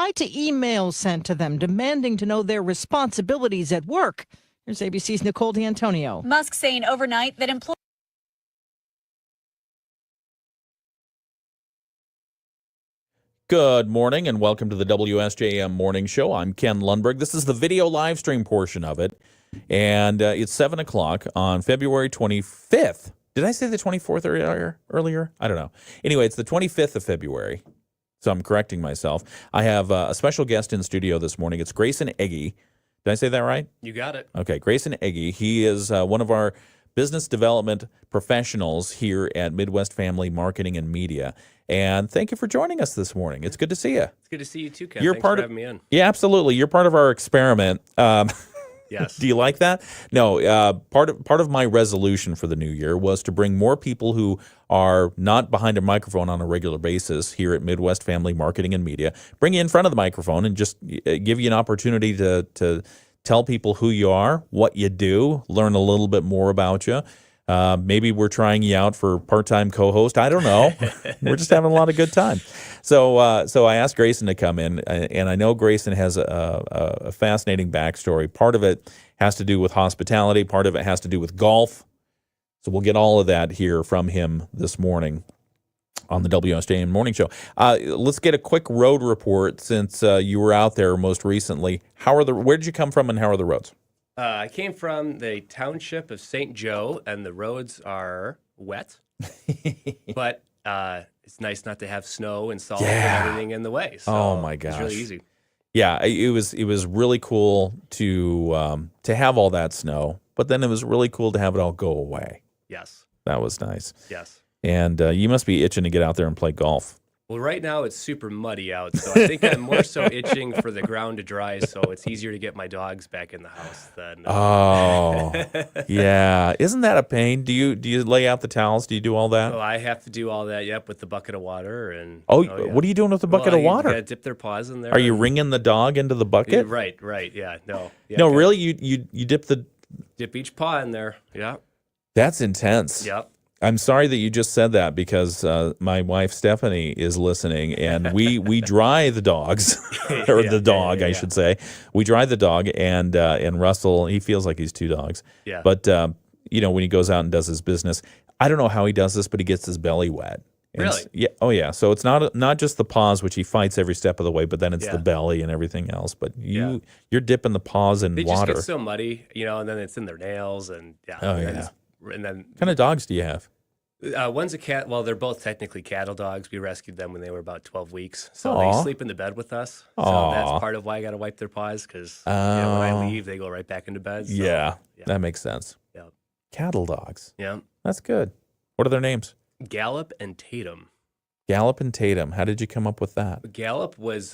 reply to emails sent to them demanding to know their responsibilities at work. Here's ABC's Nicole D'Antonio. Musk saying overnight that employees. Good morning and welcome to the WSJM Morning Show. I'm Ken Lundberg. This is the video live stream portion of it, and it's 7 o'clock on February 25th. Did I say the 24th earlier? I don't know. Anyway, it's the 25th of February, so I'm correcting myself. I have a special guest in studio this morning. It's Grayson Ege. Did I say that right? You got it. Okay, Grayson Ege. He is one of our business development professionals here at Midwest Family Marketing and Media. And thank you for joining us this morning. It's good to see you. It's good to see you too, Ken. You're Thanks part for of, having me in. Yeah, absolutely. You're part of our experiment. Yes. Do you like that? No. Part of my resolution for the new year was to bring more people who are not behind a microphone on a regular basis here at Midwest Family Marketing and Media. Bring you in front of the microphone and just give you an opportunity to tell people who you are, what you do, learn a little bit more about you. Maybe we're trying you out for part-time co-host. I don't know. We're just having a lot of good time. So I asked Grayson to come in, and I know Grayson has a fascinating backstory. Part of it has to do with hospitality. Part of it has to do with golf. So we'll get all of that here from him this morning on the WSJM Morning Show. Let's get a quick road report since you were out there most recently. Where did you come from and how are the roads? I came from the township of St. Joe, and the roads are wet, but it's nice not to have snow and salt and everything in the way. So oh my gosh, it's really easy. Yeah, it was really cool to have all that snow, but then it was really cool to have it all go away. Yes, that was nice. Yes, and you must be itching to get out there and play golf. Well, right now it's super muddy out, so I think I'm more so itching for the ground to dry, so it's easier to get my dogs back in the house than. Oh, yeah. Isn't that a pain? Do you lay out the towels? Do you do all that? Oh, I have to do all that. Yep, with the bucket of water and. Yeah. What are you doing with the bucket of water? You gotta dip their paws in there. Are you wringing the dog into the bucket? Right. Yeah. No. Yeah, no, really. You dip each paw in there. Yeah. That's intense. Yep. I'm sorry that you just said that because my wife Stephanie is listening, and we dry the dogs, or the dog, I should say. We dry the dog, and Russell, he feels like he's two dogs. Yeah. But when he goes out and does his business, I don't know how he does this, but he gets his belly wet. And really? Yeah. Oh yeah. So it's not just the paws, which he fights every step of the way, but then it's the belly and everything else. But you're dipping the paws in water. They water. just get so muddy, and then it's in their nails and Oh yeah. And then, what kind of dogs do you have? One's a cat. Well, they're both technically cattle dogs. We rescued them when they were about 12 weeks. So they sleep in the bed with us. So that's part of why I got to wipe their paws because when I leave, they go right back into bed. So, yeah, that makes sense. Yeah. Cattle dogs. Yeah. That's good. What are their names? Gallop and Tatum. Gallop and Tatum. How did you come up with that? Gallop was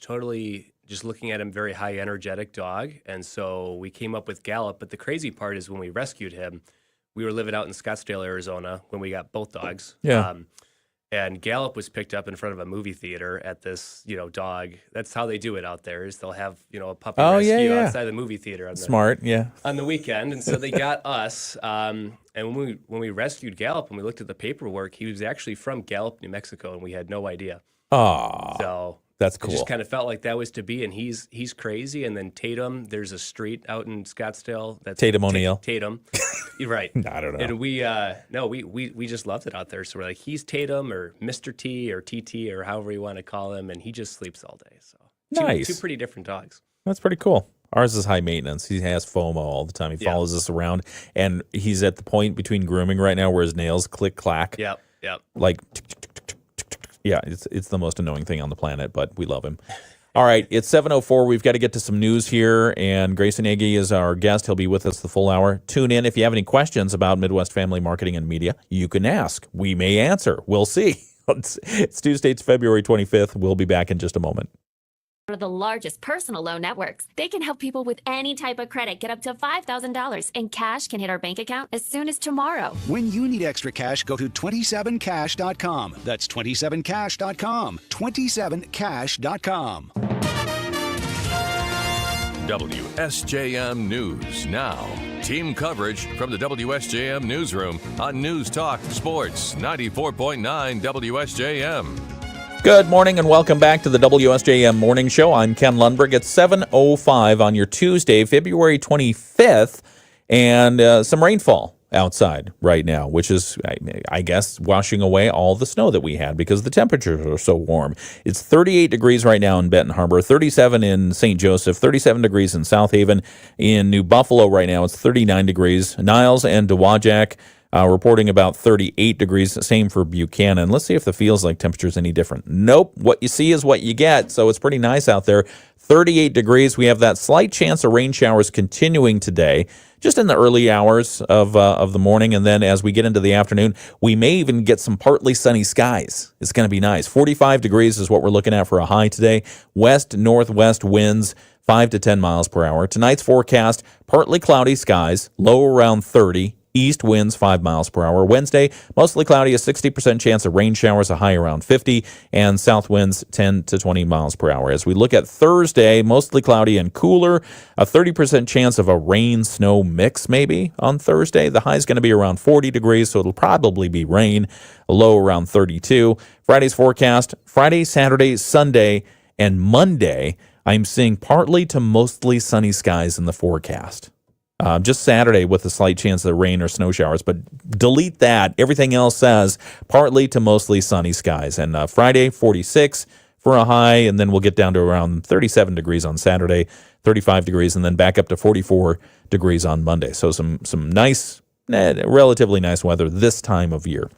totally just looking at him, very high energetic dog. And so we came up with Gallop. But the crazy part is when we rescued him, we were living out in Scottsdale, Arizona when we got both dogs. Yeah. And Gallop was picked up in front of a movie theater at this, dog. That's how they do it out there is they'll have, a puppy rescue outside the movie theater. On the weekend. And so they got us. And when we rescued Gallop and we looked at the paperwork, he was actually from Gallup, New Mexico, and we had no idea. Oh, so that's cool. It just kind of felt like that was to be, and he's crazy. And then Tatum, there's a street out in Scottsdale that's Tatum O'Neill. Tatum, you're right. I don't know. And we just loved it out there. So we're like, he's Tatum or Mr. T or TT or however you want to call him, and he just sleeps all day. So nice. Two pretty different dogs. That's pretty cool. Ours is high maintenance. He has FOMO all the time. He follows us around, and he's at the point between grooming right now where his nails click clack. Yep. Like. Yeah, it's the most annoying thing on the planet, but we love him. All right, it's 7:04. We've got to get to some news here, and Grayson Ege is our guest. He'll be with us the full hour. Tune in. If you have any questions about Midwest Family Marketing and Media, you can ask. We may answer. We'll see. It's Tuesday, it's February 25th. We'll be back in just a moment. One of the largest personal loan networks. They can help people with any type of credit get up to $5,000, and cash can hit our bank account as soon as tomorrow. When you need extra cash, go to 27cash.com. That's 27cash.com. 27cash.com. WSJM News Now. Team coverage from the WSJM Newsroom on News Talk Sports 94.9 WSJM. Good morning and welcome back to the WSJM Morning Show. I'm Ken Lundberg. It's 7:05 on your Tuesday, February 25th, and some rainfall outside right now, which is, I guess, washing away all the snow that we had because the temperatures are so warm. It's 38 degrees right now in Benton Harbor, 37 in St. Joseph, 37 degrees in South Haven. In New Buffalo right now, it's 39 degrees. Niles and Dowagiac reporting about 38 degrees. Same for Buchanan. Let's see if the feels like temperature is any different. Nope. What you see is what you get. So it's pretty nice out there. 38 degrees. We have that slight chance of rain showers continuing today, just in the early hours of the morning. And then as we get into the afternoon, we may even get some partly sunny skies. It's going to be nice. 45 degrees is what we're looking at for a high today. West-northwest winds 5 to 10 miles per hour. Tonight's forecast, partly cloudy skies, low around 30. East winds 5 miles per hour. Wednesday, mostly cloudy, a 60% chance of rain showers, a high around 50, and south winds 10 to 20 miles per hour. As we look at Thursday, mostly cloudy and cooler, a 30% chance of a rain-snow mix maybe on Thursday. The high is going to be around 40 degrees, so it'll probably be rain, a low around 32. Friday's forecast, Friday, Saturday, Sunday, and Monday, I'm seeing partly to mostly sunny skies in the forecast. Just Saturday with a slight chance of rain or snow showers, but delete that. Everything else says partly to mostly sunny skies. And Friday, 46 for a high, and then we'll get down to around 37 degrees on Saturday, 35 degrees, and then back up to 44 degrees on Monday. So some nice, relatively nice weather this time of year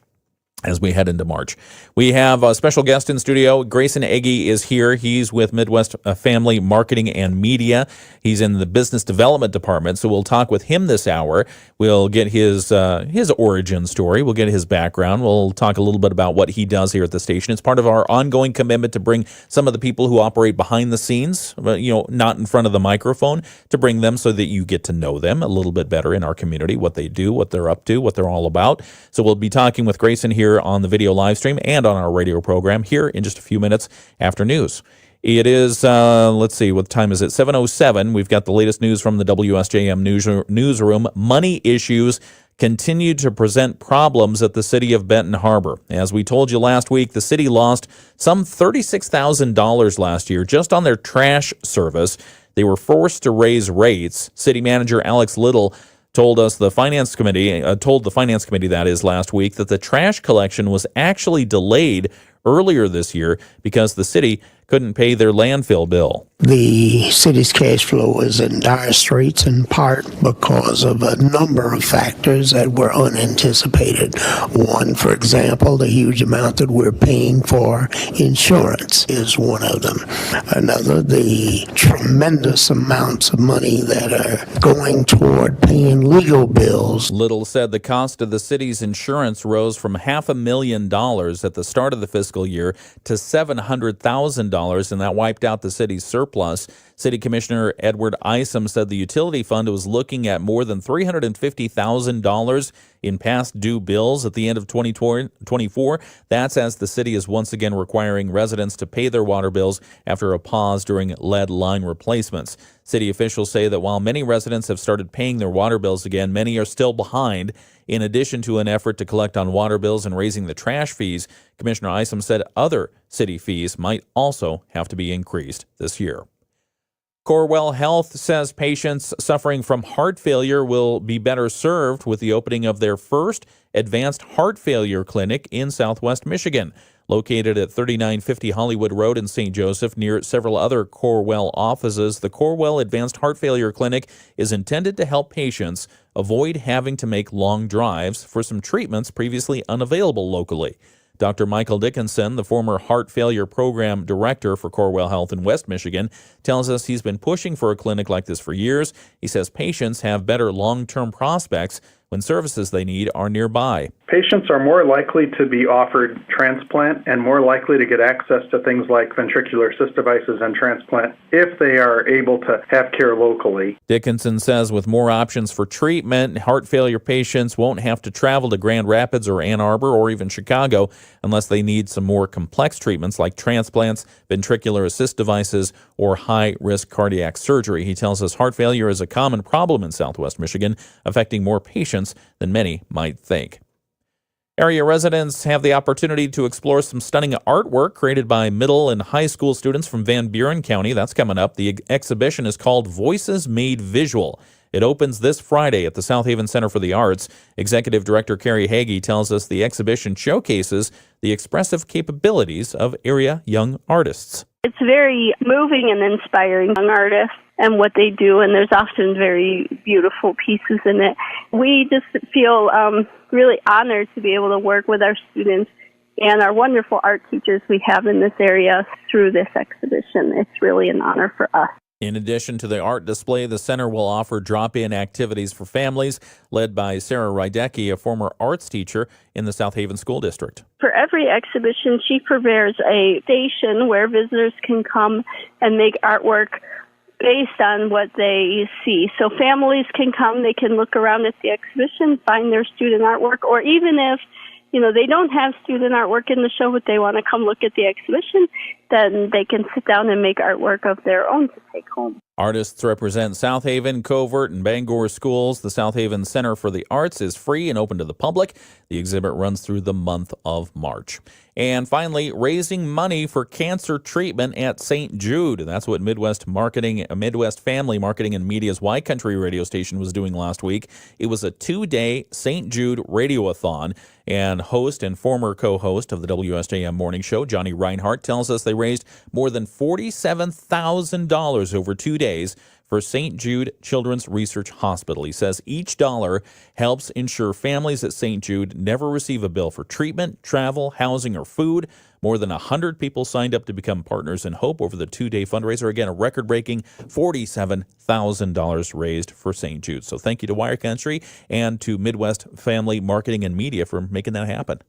as we head into March. We have a special guest in studio. Grayson Ege is here. He's with Midwest Family Marketing and Media. He's in the business development department, so we'll talk with him this hour. We'll get his origin story. We'll get his background. We'll talk a little bit about what he does here at the station. It's part of our ongoing commitment to bring some of the people who operate behind the scenes, not in front of the microphone, to bring them so that you get to know them a little bit better in our community, what they do, what they're up to, what they're all about. So we'll be talking with Grayson here on the video live stream and on our radio program here in just a few minutes after news. It is, let's see, what time is it? 7:07. We've got the latest news from the WSJM newsroom. Money issues continue to present problems at the city of Benton Harbor. As we told you last week, the city lost some $36,000 last year just on their trash service. They were forced to raise rates. City manager Alex Little told the finance committee that is last week that the trash collection was actually delayed earlier this year because the city couldn't pay their landfill bill. The city's cash flow is in dire straits in part because of a number of factors that were unanticipated. One, for example, the huge amount that we're paying for insurance is one of them. Another, the tremendous amounts of money that are going toward paying legal bills. Little said the cost of the city's insurance rose from $500,000 at the start of the fiscal year to $700,000, and that wiped out the city's surplus. City Commissioner Edward Isom said the utility fund was looking at more than $350,000 in past due bills at the end of 2024. That's as the city is once again requiring residents to pay their water bills after a pause during lead line replacements. City officials say that while many residents have started paying their water bills again, many are still behind. In addition to an effort to collect on water bills and raising the trash fees, Commissioner Isom said other city fees might also have to be increased this year. Corewell Health says patients suffering from heart failure will be better served with the opening of their first advanced heart failure clinic in Southwest Michigan. Located at 3950 Hollywood Road in St. Joseph near several other Corewell offices, the Corewell Advanced Heart Failure Clinic is intended to help patients avoid having to make long drives for some treatments previously unavailable locally. Dr. Michael Dickinson, the former heart failure program director for Corewell Health in West Michigan, tells us he's been pushing for a clinic like this for years. He says patients have better long-term prospects when services they need are nearby. Patients are more likely to be offered transplant and more likely to get access to things like ventricular assist devices and transplant if they are able to have care locally. Dickinson says with more options for treatment, heart failure patients won't have to travel to Grand Rapids or Ann Arbor or even Chicago unless they need some more complex treatments like transplants, ventricular assist devices, or high-risk cardiac surgery. He tells us heart failure is a common problem in Southwest Michigan, affecting more patients than many might think. Area residents have the opportunity to explore some stunning artwork created by middle and high school students from Van Buren County. That's coming up. The exhibition is called Voices Made Visual. It opens this Friday at the South Haven Center for the Arts. Executive Director Carrie Ege tells us the exhibition showcases the expressive capabilities of area young artists. It's very moving and inspiring young artists and what they do, and there's often very beautiful pieces in it. We just feel really honored to be able to work with our students and our wonderful art teachers we have in this area through this exhibition. It's really an honor for us. In addition to the art display, the center will offer drop-in activities for families, led by Sarah Rydecki, a former arts teacher in the South Haven School District. For every exhibition, she prepares a station where visitors can come and make artwork based on what they see. So families can come, they can look around at the exhibition, find their student artwork, or even if they don't have student artwork in the show, but they want to come look at the exhibition, then they can sit down and make artwork of their own to take home. Artists represent South Haven, Covert, and Bangor schools. The South Haven Center for the Arts is free and open to the public. The exhibit runs through the month of March. And finally, raising money for cancer treatment at St. Jude. That's what Midwest Family Marketing and Media's Y Country radio station was doing last week. It was a 2-day St. Jude radioathon, and host and former co-host of the WSJM Morning Show, Johnny Reinhardt, tells us they raised more than $47,000 over 2 days for St. Jude Children's Research Hospital. He says each dollar helps ensure families at St. Jude never receive a bill for treatment, travel, housing, or food. More than 100 people signed up to become partners in hope over the 2-day fundraiser. Again, a record-breaking $47,000 raised for St. Jude. So thank you to Wire Country and to Midwest Family Marketing and Media for making that happen.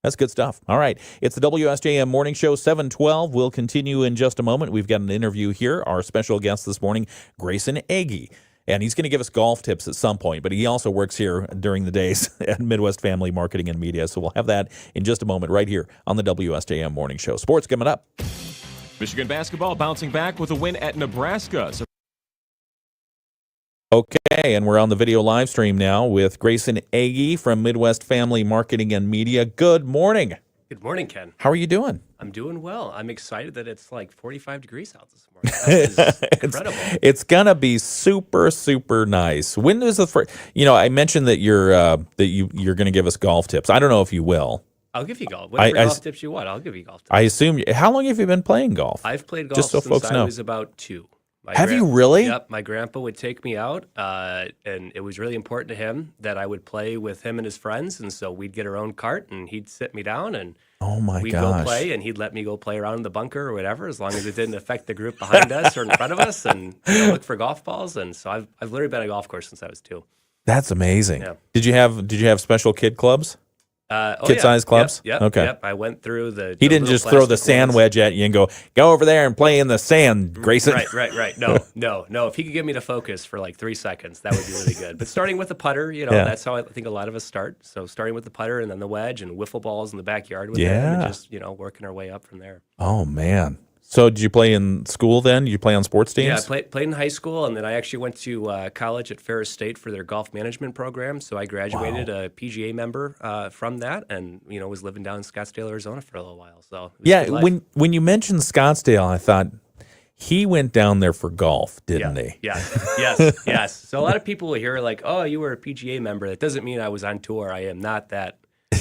That's good stuff. All right. It's the WSJM Morning Show, 712. We'll continue in just a moment. We've got an interview here. Our special guest this morning, Grayson Ege. And he's going to give us golf tips at some point, but he also works here during the days at Midwest Family Marketing and Media. So we'll have that in just a moment right here on the WSJM Morning Show. Sports coming up. Michigan basketball bouncing back with a win at Nebraska. Okay, and we're on the video live stream now with Grayson Ege from Midwest Family Marketing and Media. Good morning. Good morning, Ken. How are you doing? I'm doing well. I'm excited that it's like 45 degrees out this morning. That is incredible. It's gonna be super, super nice. When is the first? I mentioned that you're gonna give us golf tips. I don't know if you will. I'll give you golf. Whatever golf tips you want, I'll give you golf tips. I assume. How long have you been playing golf? I've played golf just so since folks know. I was about 2. Have you really? Yep. My grandpa would take me out, and it was really important to him that I would play with him and his friends. And so we'd get our own cart, and he'd sit me down, and we'd go play, and he'd let me go play around in the bunker or whatever, as long as it didn't affect the group behind us or in front of us, and look for golf balls. And so I've literally been at a golf course since I was 2. That's amazing. Yeah. Did you have special kid clubs? Kid-sized clubs? Yep. Okay. Yep. I went through the. He didn't just throw the sand wedge at you and go over there and play in the sand, Grayson. Right. No. If he could get me to focus for like 3 seconds, that would be really good. But starting with the putter, that's how I think a lot of us start. So starting with the putter and then the wedge and wiffle balls in the backyard with them, and just working our way up from there. Oh man. So did you play in school then? Did you play on sports teams? Yeah, I played in high school, and then I actually went to college at Ferris State for their golf management program. So I graduated a PGA member from that, and was living down in Scottsdale, Arizona for a little while. So when you mentioned Scottsdale, I thought he went down there for golf, didn't he? Yeah, yes. So a lot of people will hear like, "Oh, you were a PGA member." That doesn't mean I was on tour. I am not that.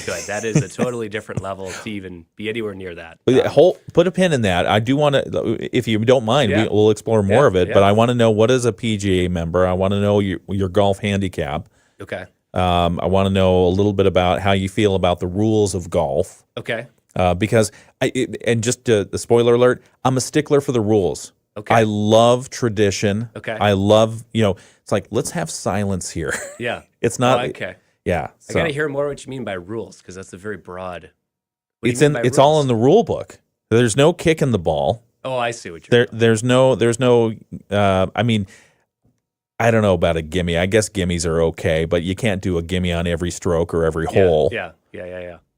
Good. That is a totally different level to even be anywhere near that. Put a pin in that. I do want to, if you don't mind, we'll explore more of it. But I want to know, what is a PGA member? I want to know your golf handicap. Okay. I want to know a little bit about how you feel about the rules of golf. Okay. Because the spoiler alert, I'm a stickler for the rules. Okay. I love tradition. Okay. I love, it's like, let's have silence here. Yeah. It's not. Okay. Yeah, I got to hear more what you mean by rules, because that's a very broad. It's all in the rule book. There's no kicking the ball. Oh, I see what you're saying. There's no. I mean, I don't know about a gimme. I guess gimmies are okay, but you can't do a gimme on every stroke or every hole. Yeah.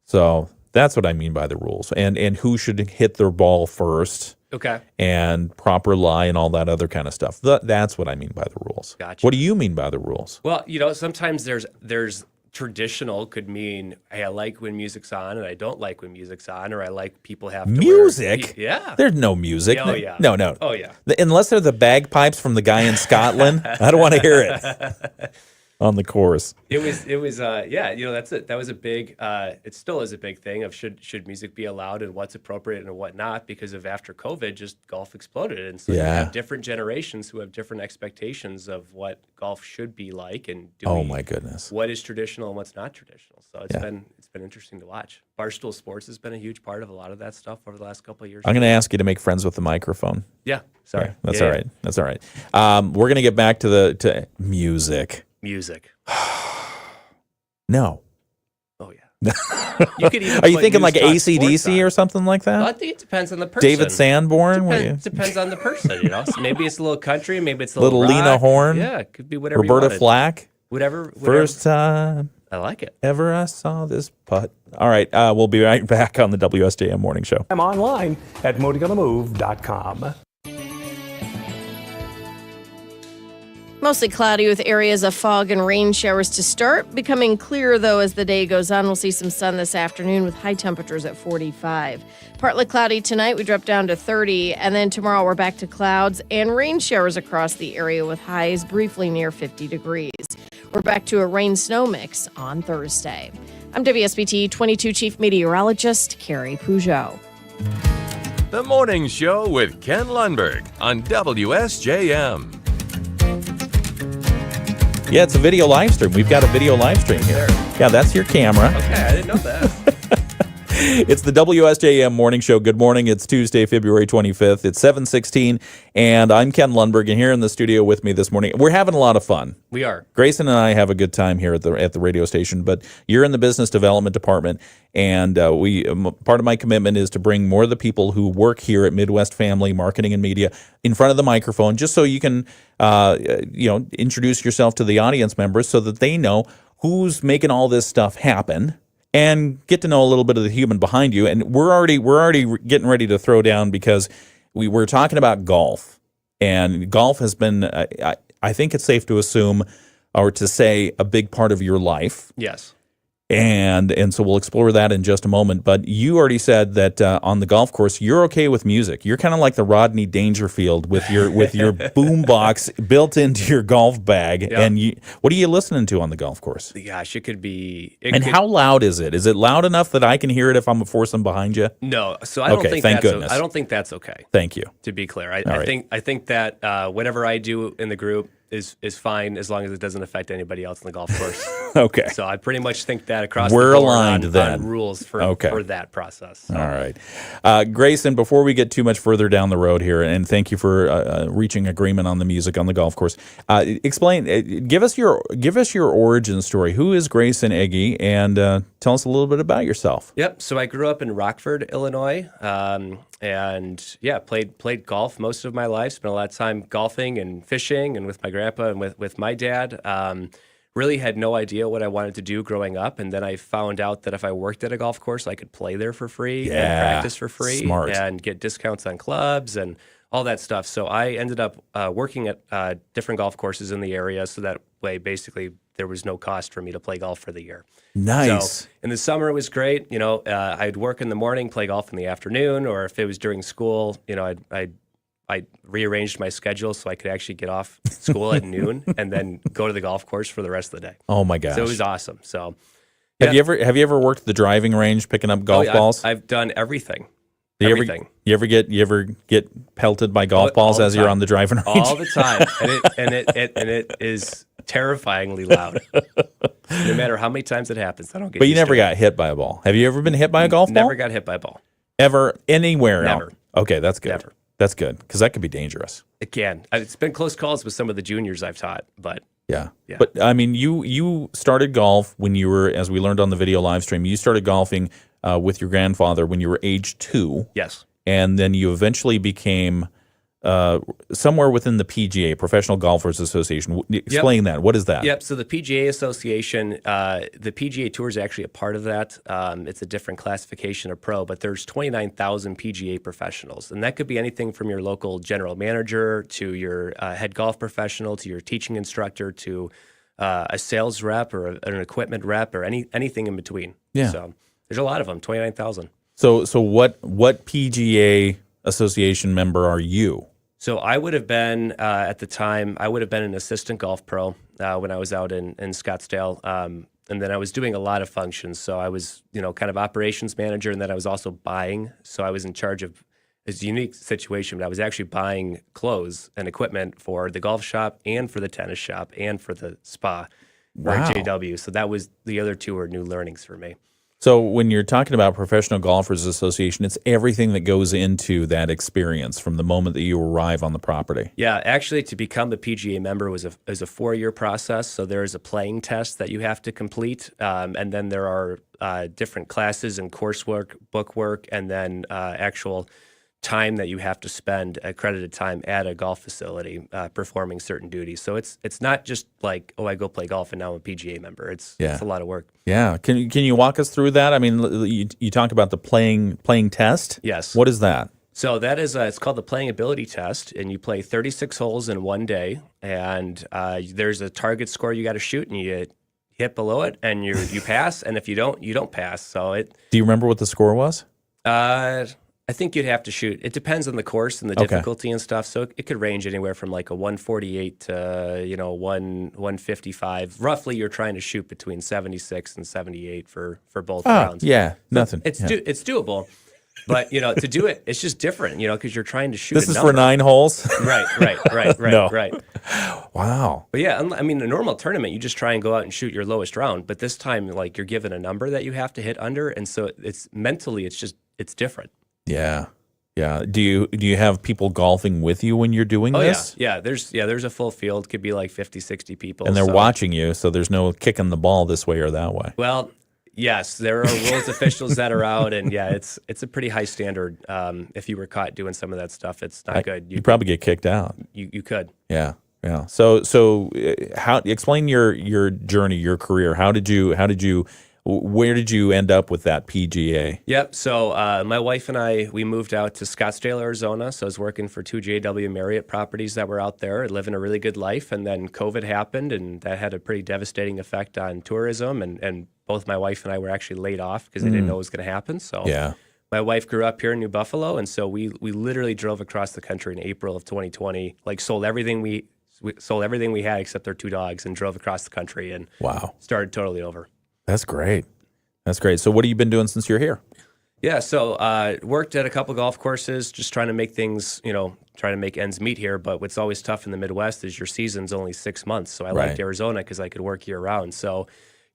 So that's what I mean by the rules, and who should hit their ball first. Okay. And proper lie and all that other kind of stuff. That's what I mean by the rules. Gotcha. What do you mean by the rules? Well, sometimes there's traditional could mean, hey, I like when music's on and I don't like when music's on, or I like people have to music. Yeah. There's no music. Oh, yeah. No. Oh, yeah. Unless they're the bagpipes from the guy in Scotland, I don't want to hear it on the chorus. It was yeah, that's it. That was a big, it still is a big thing of should music be allowed and what's appropriate and what not, because of after COVID, just golf exploded. And so you have different generations who have different expectations of what golf should be like, and my goodness, what is traditional and what's not traditional. So it's been interesting to watch. Barstool Sports has been a huge part of a lot of that stuff over the last couple of years. I'm going to ask you to make friends with the microphone. Yeah, sorry. Yeah, that's all right. That's all right. We're going to get back to music. Music. No. Oh, yeah. You could even Are you thinking like AC/DC or something like that? Well, I think it depends on the person. David Sanborn? Depends on the person, So maybe it's a little country, maybe it's a little rock. Lena Horne? Yeah, it could be whatever Roberta you wanted. Flack? Whatever. First time I like it. ever I saw this putt. All right, we'll be right back on the WSJM Morning Show. I'm online at ModiGonnaMove.com. Mostly cloudy with areas of fog and rain showers to start. Becoming clearer, though, as the day goes on. We'll see some sun this afternoon with high temperatures at 45. Partly cloudy tonight. We drop down to 30. And then tomorrow we're back to clouds and rain showers across the area with highs briefly near 50 degrees. We're back to a rain-snow mix on Thursday. I'm WSBT 22 Chief Meteorologist Carrie Peugeot. The Morning Show with Ken Lundberg on WSJM. Yeah, it's a video live stream. We've got a video live stream here. Yeah, that's your camera. Okay, I didn't know that. It's the WSJM Morning Show. Good morning. It's Tuesday, February 25th. It's 7:16, and I'm Ken Lundberg, and here in the studio with me this morning, we're having a lot of fun. We are. Grayson and I have a good time here at the radio station, but you're in the business development department, and part of my commitment is to bring more of the people who work here at Midwest Family Marketing and Media in front of the microphone, just so you can introduce yourself to the audience members so that they know who's making all this stuff happen, and get to know a little bit of the human behind you. And we're already getting ready to throw down, because we were talking about golf, and golf has been, I think it's safe to assume, or to say, a big part of your life. Yes. And so we'll explore that in just a moment. But you already said that on the golf course, you're okay with music. You're kind of like the Rodney Dangerfield with your boom box built into your golf bag. Yep. And what are you listening to on the golf course? Gosh, it could be. How loud is it? Is it loud enough that I can hear it if I'm a foursome behind you? No. So I don't think thank that's goodness. I don't think that's okay. Thank you. To be clear, I right. think that whatever I do in the group is fine, as long as it doesn't affect anybody else in the golf course. Okay. So I pretty much think that across We're the board aligned on then. rules for that process. So. All right. Grayson, before we get too much further down the road here, and thank you for reaching agreement on the music on the golf course, give us your origin story. Who is Grayson Ege, and tell us a little bit about yourself. Yep. So I grew up in Rockford, Illinois, and played golf most of my life. Spent a lot of time golfing and fishing, and with my grandpa and with my dad. Really had no idea what I wanted to do growing up, and then I found out that if I worked at a golf course, I could play there for free and practice for free. Smart. And get discounts on clubs and all that stuff. So I ended up working at different golf courses in the area, so that way basically there was no cost for me to play golf for the year. Nice. So in the summer it was great. I'd work in the morning, play golf in the afternoon, or if it was during school, I rearranged my schedule so I could actually get off school at noon and then go to the golf course for the rest of the day. Oh my gosh! So it was awesome. So, have you ever worked the driving range picking up golf balls? I've done everything. You ever get pelted by golf balls as you're on the driving range? All the time, and it is terrifyingly loud. No matter how many times it happens, I don't get. But you never got hit by a ball. Have you ever been hit by a golf ball? Never got hit by a ball. Ever anywhere? Never. Okay, that's good. Never. That's good, because that could be dangerous. It can. It's been close calls with some of the juniors I've taught, but yeah. But I mean, you started golf when you were, as we learned on the video live stream, you started golfing with your grandfather when you were age 2. Yes. And then you eventually became somewhere within the PGA, Professional Golfers Association. Explain that. What is that? Yep. So the PGA Association, the PGA Tour is actually a part of that. It's a different classification of pro, but there's 29,000 PGA professionals. And that could be anything from your local general manager to your head golf professional to your teaching instructor to a sales rep or an equipment rep or anything in between. Yeah. So there's a lot of them, 29,000. So what PGA association member are you? So I would have been, at the time, I would have been an assistant golf pro when I was out in Scottsdale. And then I was doing a lot of functions. So I was, kind of operations manager, and then I was also buying. So I was in charge of this unique situation, but I was actually buying clothes and equipment for the golf shop and for the tennis shop and for the spa for JW. So that was, the other two were new learnings for me. So when you're talking about Professional Golfers Association, it's everything that goes into that experience from the moment that you arrive on the property. Yeah, actually, to become a PGA member is a 4-year process. So there is a playing test that you have to complete, and then there are different classes and coursework, bookwork, and then actual time that you have to spend, accredited time at a golf facility performing certain duties. So it's not just like, I go play golf and now I'm a PGA member. It's a lot of work. Yeah. Can you walk us through that? I mean, you talked about the playing test. Yes. What is that? So that is it's called the playing ability test, and you play 36 holes in one day, and there's a target score you got to shoot, and you hit below it, and you pass, and if you don't, you don't pass. So Do you remember what the score was? I think you'd have to shoot. It depends on the course and the difficulty and stuff. So it could range anywhere from like a 148 to 155. Roughly, you're trying to shoot between 76 and 78 for both rounds. Yeah, nothing. It's doable, but to do it, it's just different. Because you're trying to shoot. This is for 9 holes. Right. No. Right. Wow. But yeah, I mean, a normal tournament, you just try and go out and shoot your lowest round. But this time, like, you're given a number that you have to hit under, and so it's different. Yeah. Do you have people golfing with you when you're doing this? Yeah. There's a full field. Could be like 50, 60 people. And they're watching you, so there's no kicking the ball this way or that way. Well, yes, there are rules officials that are out, and it's a pretty high standard. If you were caught doing some of that stuff, it's not good. You'd probably get kicked out. You could. Yeah. So how explain your journey, your career? Where did you end up with that PGA? Yep. So my wife and I, we moved out to Scottsdale, Arizona. So I was working for 2 JW Marriott properties that were out there, living a really good life. And then COVID happened, and that had a pretty devastating effect on tourism. And both my wife and I were actually laid off because they didn't know what was going to happen. So my wife grew up here in New Buffalo. And so we literally drove across the country in April of 2020, like sold everything we had except our 2 dogs, and drove across the country and started totally over. That's great. So what have you been doing since you're here? Yeah, so worked at a couple golf courses, just trying to make things, trying to make ends meet here. But what's always tough in the Midwest is your season's only 6 months. So I liked Arizona because I could work year round. So,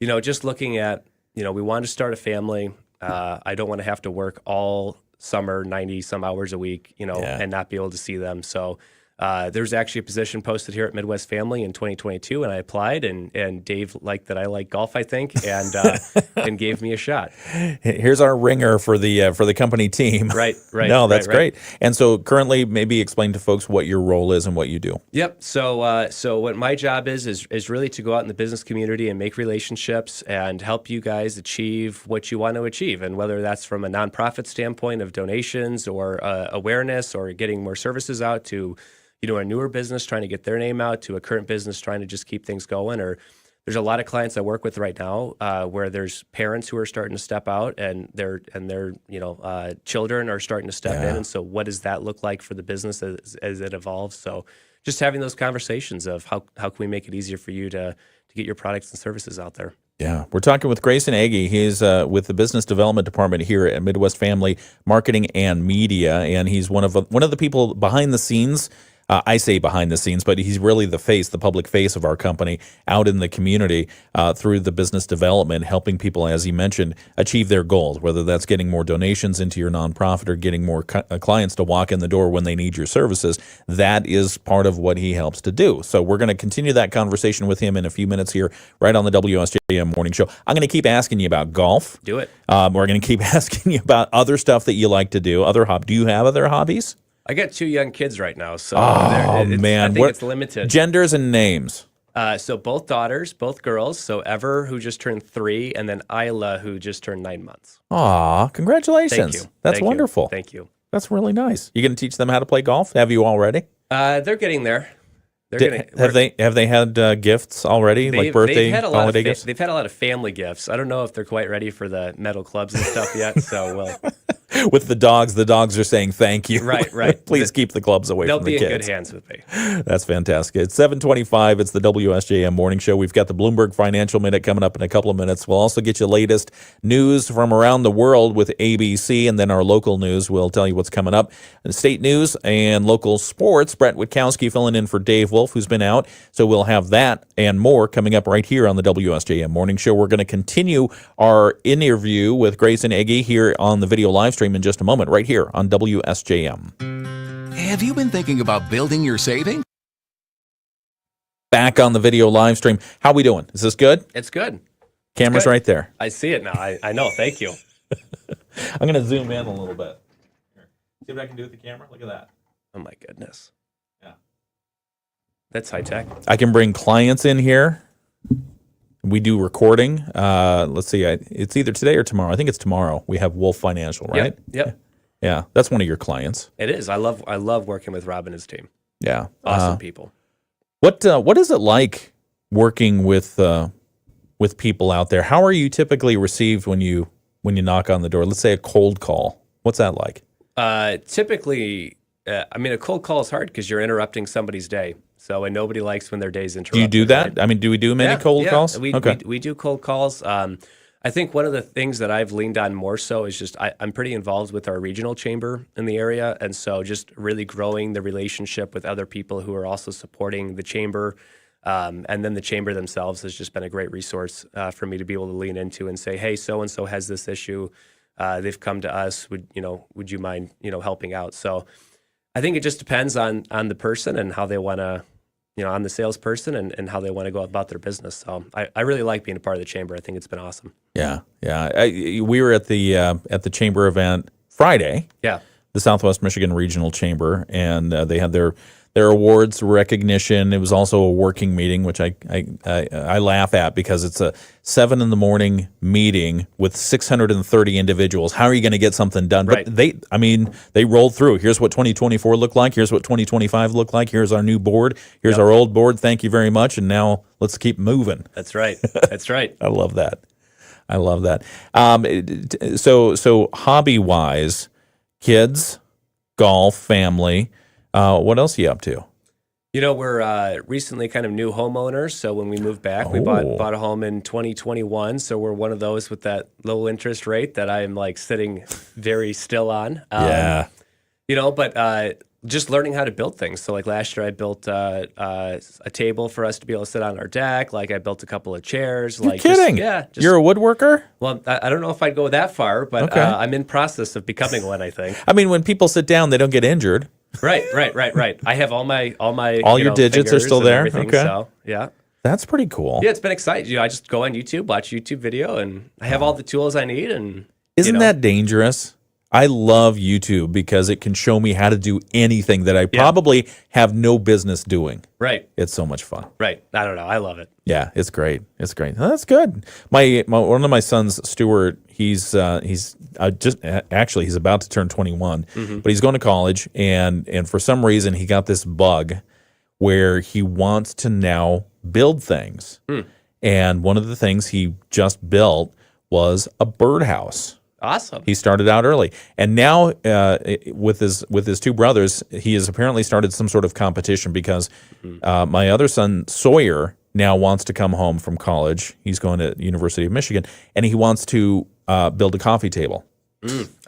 just looking at, we wanted to start a family. I don't want to have to work all summer, 90 some hours a week, and not be able to see them. So there's actually a position posted here at Midwest Family in 2022, and I applied, and Dave liked that I like golf, I think, and gave me a shot. Here's our ringer for the company team. Right. No, that's great. And so currently, maybe explain to folks what your role is and what you do. Yep. So what my job is really to go out in the business community and make relationships and help you guys achieve what you want to achieve, and whether that's from a nonprofit standpoint of donations or awareness or getting more services out to a newer business trying to get their name out to a current business trying to just keep things going. Or there's a lot of clients I work with right now where there's parents who are starting to step out, and their children are starting to step in. And so what does that look like for the business as it evolves? So just having those conversations of how can we make it easier for you to get your products and services out there. Yeah, we're talking with Grayson Ege. He's with the business development department here at Midwest Family Marketing and Media, and he's one of the people behind the scenes. I say behind the scenes, but he's really the public face of our company out in the community through the business development, helping people, as he mentioned, achieve their goals, whether that's getting more donations into your nonprofit or getting more clients to walk in the door when they need your services. That is part of what he helps to do. So we're going to continue that conversation with him in a few minutes here, right on the WSJM Morning Show. I'm going to keep asking you about golf. Do it. We're going to keep asking you about other stuff that you like to do, Do you have other hobbies? I got 2 young kids right now, so man, I think it's limited. Genders and names. So both daughters, both girls. So Ever, who just turned 3, and then Isla, who just turned 9 months. Aw, congratulations! Thank you. That's wonderful. Thank you. That's really nice. You going to teach them how to play golf? Have you already? They're getting there. Have they had gifts already, like birthday, holiday gifts? They've had a lot of family gifts. I don't know if they're quite ready for the metal clubs and stuff yet. So with the dogs are saying thank you. Right. Please keep the clubs away from the kids. They'll be in good hands with me. That's fantastic. It's 7:25. It's the WSJM Morning Show. We've got the Bloomberg Financial Minute coming up in a couple of minutes. We'll also get you latest news from around the world with ABC, and then our local news. We'll tell you what's coming up. State news and local sports. Brett Witkowski filling in for Dave Wolf, who's been out. So we'll have that and more coming up right here on the WSJM Morning Show. We're going to continue our interview with Grayson Ege here on the video live stream in just a moment, right here on WSJM. Have you been thinking about building your savings? Back on the video live stream. How we doing? Is this good? It's good. Camera's right there. I see it now. I know. Thank you. I'm going to zoom in a little bit. Here. See what I can do with the camera? Look at that. Oh, my goodness. Yeah. That's high tech. I can bring clients in here. We do recording. Let's see. It's either today or tomorrow. I think it's tomorrow. We have Wolf Financial, right? Yep. Yeah. That's one of your clients. It is. I love working with Rob and his team. Yeah. Awesome people. What is it like working with people out there? How are you typically received when you knock on the door? Let's say a cold call. What's that like? Typically, a cold call is hard because you're interrupting somebody's day. So, and nobody likes when their day's interrupted. Do you do that? Right? I mean, do we do many cold calls? We do cold calls. I think one of the things that I've leaned on more so is just I'm pretty involved with our regional chamber in the area. And so just really growing the relationship with other people who are also supporting the chamber. And then the chamber themselves has just been a great resource for me to be able to lean into and say, hey, so-and-so has this issue. They've come to us. Would you mind, helping out? So I think it just depends on the person and how they want to, on the salesperson and how they want to go about their business. So I really like being a part of the chamber. I think it's been awesome. Yeah. We were at the chamber event Friday. Yeah. The Southwest Michigan Regional Chamber, and they had their awards recognition. It was also a working meeting, which I laugh at because it's a 7 a.m. meeting with 630 individuals. How are you going to get something done? Right. But they rolled through. Here's what 2024 looked like. Here's what 2025 looked like. Here's our new board. Here's our old board. Thank you very much. And now let's keep moving. That's right. That's right. I love that. So hobby-wise, kids, golf, family. What else are you up to? We're recently kind of new homeowners. So when we moved back, we bought a home in 2021. So we're one of those with that low interest rate that I am like sitting very still on. Yeah. But just learning how to build things. So like last year I built a table for us to be able to sit on our deck. Like I built a couple of chairs. You're kidding? You're a woodworker? Well, I don't know if I'd go that far, but okay. I'm in process of becoming one, I think. I mean, when people sit down, they don't get injured. Right. I have all your digits are still there. Okay. So, yeah. That's pretty cool. Yeah, it's been exciting. I just go on YouTube, watch a YouTube video, and I have all the tools I need. And isn't that dangerous? I love YouTube because it can show me how to do anything that I probably have no business doing. Right. It's so much fun. Right. I don't know. I love it. Yeah, it's great. It's great. Oh, that's good. My one of my sons, Stuart, he's about to turn 21, but he's going to college, and for some reason he got this bug where he wants to now build things. And one of the things he just built was a birdhouse. Awesome. He started out early, and now with his two brothers, he has apparently started some sort of competition because my other son Sawyer now wants to come home from college. He's going to University of Michigan, and he wants to build a coffee table.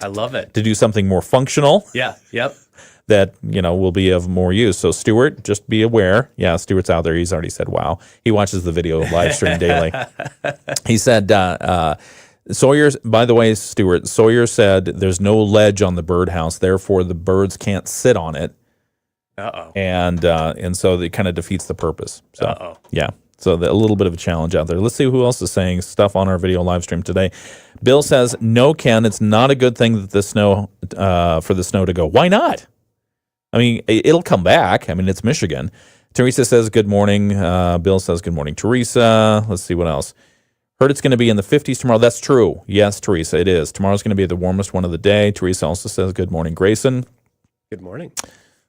I love it. To do something more functional. Yeah. Yep. That will be of more use. So Stuart, just be aware. Yeah, Stuart's out there. He's already said wow. He watches the video live stream daily. He said. By the way, Stuart, Sawyer said there's no ledge on the birdhouse, therefore the birds can't sit on it. Uh-oh. And so it kind of defeats the purpose. So, uh-oh. Yeah. So a little bit of a challenge out there. Let's see who else is saying stuff on our video live stream today. Bill says, no, Ken, it's not a good thing that for the snow to go. Why not? I mean, it'll come back. I mean, it's Michigan. Teresa says, good morning. Bill says, good morning, Teresa. Let's see what else. Heard it's going to be in the 50s tomorrow. That's true. Yes, Teresa, it is. Tomorrow's going to be the warmest one of the day. Teresa also says, good morning, Grayson. Good morning.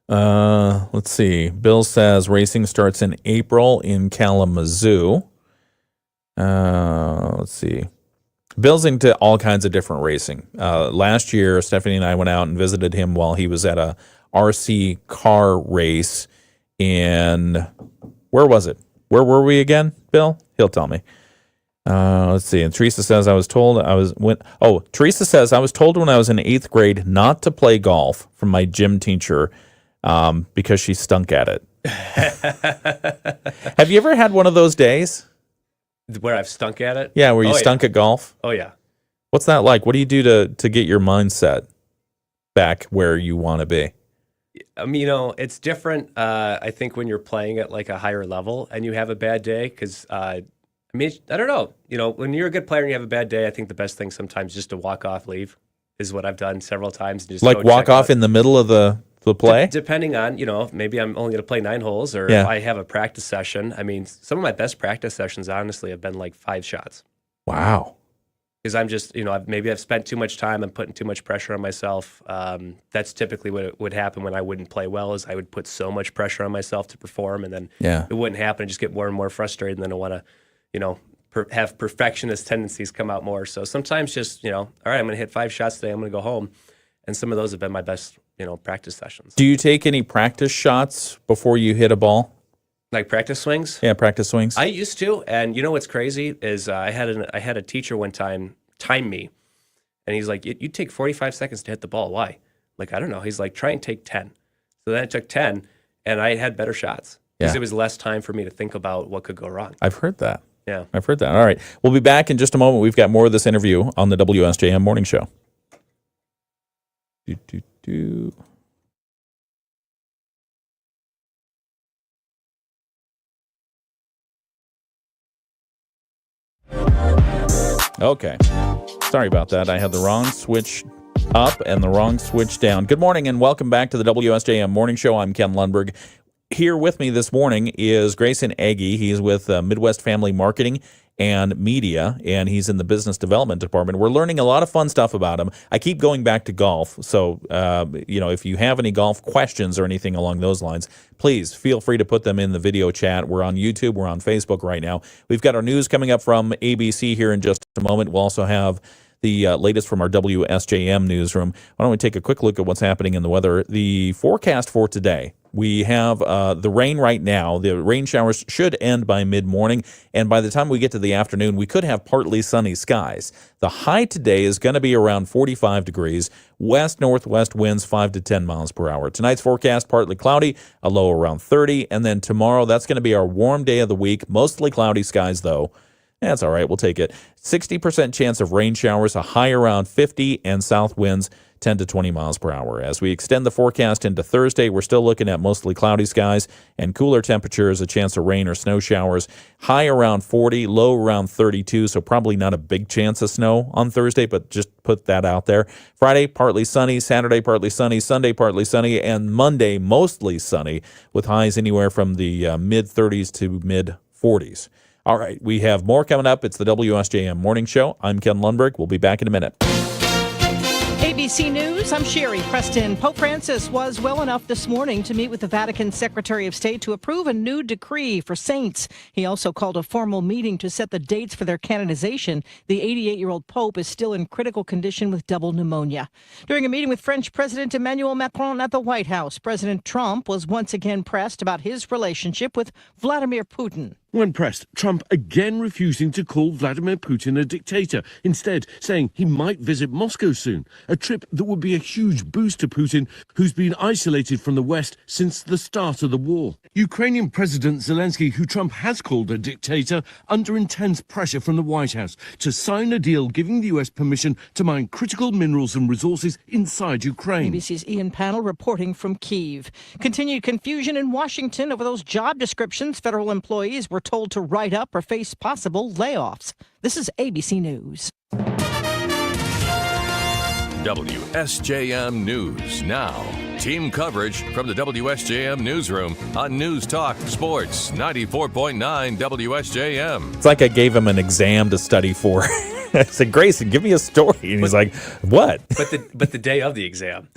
Let's see. Bill says racing starts in April in Kalamazoo. Let's see. Bill's into all kinds of different racing. Last year, Stephanie and I went out and visited him while he was at a RC car race in, where was it? Where were we again, Bill? He'll tell me. Let's see. And Teresa says Teresa says I was told when I was in 8th grade not to play golf from my gym teacher because she stunk at it. Have you ever had one of those days? Where I've stunk at it? Yeah, where you stunk at golf? Oh, yeah. What's that like? What do you do to get your mindset back where you want to be? I mean, it's different, I think, when you're playing at like a higher level and you have a bad day because, I don't know. When you're a good player and you have a bad day, I think the best thing sometimes just to walk off, leave is what I've done several times. Just like walk off in the middle of the play? Depending on, maybe I'm only going to play 9 holes or if I have a practice session. I mean, some of my best practice sessions, honestly, have been like 5 shots. Wow. Because I'm just, maybe I've spent too much time. I'm putting too much pressure on myself. That's typically what would happen when I wouldn't play well is I would put so much pressure on myself to perform and then it wouldn't happen. I just get more and more frustrated and then I want to, have perfectionist tendencies come out more. So sometimes just, all right, I'm going to hit 5 shots today. I'm going to go home. And some of those have been my best, practice sessions. Do you take any practice shots before you hit a ball? Like practice swings? Yeah, practice swings. I used to, and what's crazy is I had a teacher one time time me, and he's like, "You take 45 seconds to hit the ball. Why?" I'm like, I don't know. He's like, "Try and take 10." So then I took 10, and I had better shots because it was less time for me to think about what could go wrong. I've heard that. Yeah, I've heard that. All right, we'll be back in just a moment. We've got more of this interview on the WSJM Morning Show. Okay. Sorry about that. I had the wrong switch up and the wrong switch down. Good morning and welcome back to the WSJM Morning Show. I'm Ken Lundberg. Here with me this morning is Grayson Ege. He's with Midwest Family Marketing and Media, and he's in the business development department. We're learning a lot of fun stuff about him. I keep going back to golf, so if you have any golf questions or anything along those lines, please feel free to put them in the video chat. We're on YouTube. We're on Facebook right now. We've got our news coming up from ABC here in just a moment. We'll also have the latest from our WSJM newsroom. Why don't we take a quick look at what's happening in the weather? The forecast for today. We have the rain right now. The rain showers should end by mid-morning, and by the time we get to the afternoon, we could have partly sunny skies. The high today is going to be around 45 degrees, west-northwest winds 5 to 10 miles per hour. Tonight's forecast, partly cloudy, a low around 30, and then tomorrow, that's going to be our warm day of the week, mostly cloudy skies, though. That's all right. We'll take it. 60% chance of rain showers, a high around 50, and south winds 10 to 20 miles per hour. As we extend the forecast into Thursday, we're still looking at mostly cloudy skies and cooler temperatures, a chance of rain or snow showers. High around 40, low around 32, so probably not a big chance of snow on Thursday, but just put that out there. Friday, partly sunny. Saturday, partly sunny. Sunday, partly sunny. And Monday, mostly sunny, with highs anywhere from the mid-30s to mid-40s. All right, we have more coming up. It's the WSJM Morning Show. I'm Ken Lundberg. We'll be back in a minute. ABC News, I'm Sherry Preston. Pope Francis was well enough this morning to meet with the Vatican Secretary of State to approve a new decree for saints. He also called a formal meeting to set the dates for their canonization. The 88-year-old Pope is still in critical condition with double pneumonia. During a meeting with French President Emmanuel Macron at the White House, President Trump was once again pressed about his relationship with Vladimir Putin. When pressed, Trump again refusing to call Vladimir Putin a dictator, instead saying he might visit Moscow soon, a trip that would be a huge boost to Putin, who's been isolated from the West since the start of the war. Ukrainian President Zelensky, who Trump has called a dictator, under intense pressure from the White House to sign a deal giving the U.S. permission to mine critical minerals and resources inside Ukraine. ABC's Ian Pannell reporting from Kyiv. Continued confusion in Washington over those job descriptions federal employees were told to write up or face possible layoffs. This is ABC News. WSJM News Now. Team coverage from the WSJM Newsroom on News Talk Sports 94.9 WSJM. It's like I gave him an exam to study for. I said, Grayson, give me a story. And he's like, what? But the day of the exam.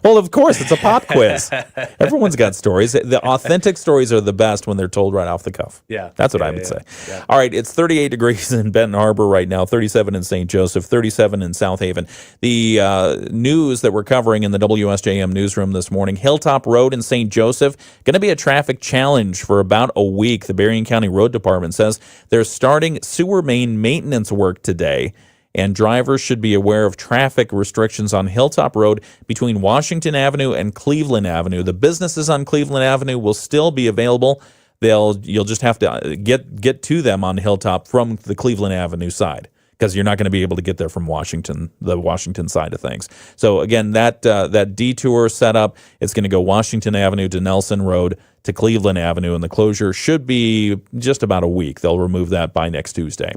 Well, of course, it's a pop quiz. Everyone's got stories. The authentic stories are the best when they're told right off the cuff. Yeah. That's what I would say. Yeah. All right, it's 38 degrees in Benton Harbor right now, 37 in St. Joseph, 37 in South Haven. The news that we're covering in the WSJM newsroom this morning, Hilltop Road in St. Joseph, going to be a traffic challenge for about a week. The Berrien County Road Department says they're starting sewer main maintenance work today, and drivers should be aware of traffic restrictions on Hilltop Road between Washington Avenue and Cleveland Avenue. The businesses on Cleveland Avenue will still be available. You'll just have to get to them on Hilltop from the Cleveland Avenue side, because you're not going to be able to get there from the Washington side of things. So again, that detour setup, it's going to go Washington Avenue to Nelson Road to Cleveland Avenue, and the closure should be just about a week. They'll remove that by next Tuesday.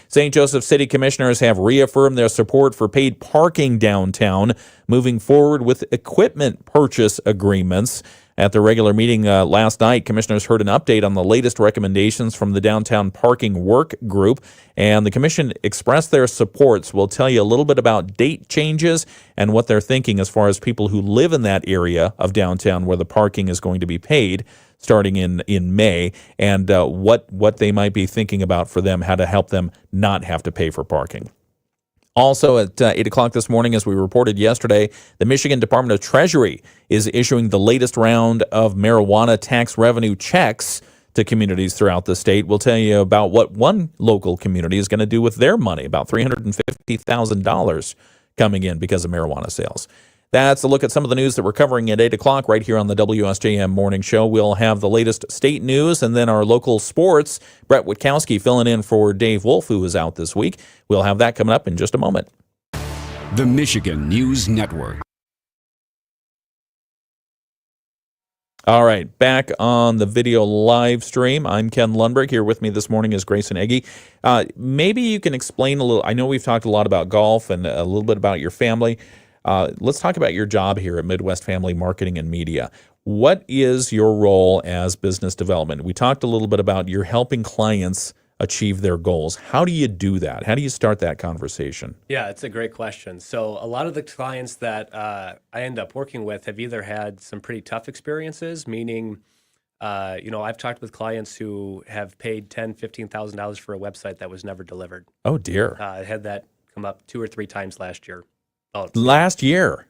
St. Joseph City Commissioners have reaffirmed their support for paid parking downtown, moving forward with equipment purchase agreements. At the regular meeting last night, commissioners heard an update on the latest recommendations from the Downtown Parking Work Group, and the commission expressed their supports. We'll tell you a little bit about date changes and what they're thinking as far as people who live in that area of downtown where the parking is going to be paid starting in May, and what they might be thinking about for them, how to help them not have to pay for parking. Also at 8 o'clock this morning, as we reported yesterday, the Michigan Department of Treasury is issuing the latest round of marijuana tax revenue checks to communities throughout the state. We'll tell you about what one local community is going to do with their money, about $350,000 coming in because of marijuana sales. That's a look at some of the news that we're covering at 8 o'clock right here on the WSJM Morning Show. We'll have the latest state news and then our local sports. Brett Witkowski filling in for Dave Wolf, who is out this week. We'll have that coming up in just a moment. The Michigan News Network. All right, back on the video live stream. I'm Ken Lundberg. Here with me this morning is Grayson Ege. Maybe you can explain a little. I know we've talked a lot about golf and a little bit about your family. Let's talk about your job here at Midwest Family Marketing and Media. What is your role as business development? We talked a little bit about you're helping clients achieve their goals. How do you do that? How do you start that conversation? Yeah, it's a great question. So a lot of the clients that I end up working with have either had some pretty tough experiences, meaning, I've talked with clients who have paid $10,000, $15,000 for a website that was never delivered. Oh, dear. I had that come up 2 or 3 times last year. Oh, last year.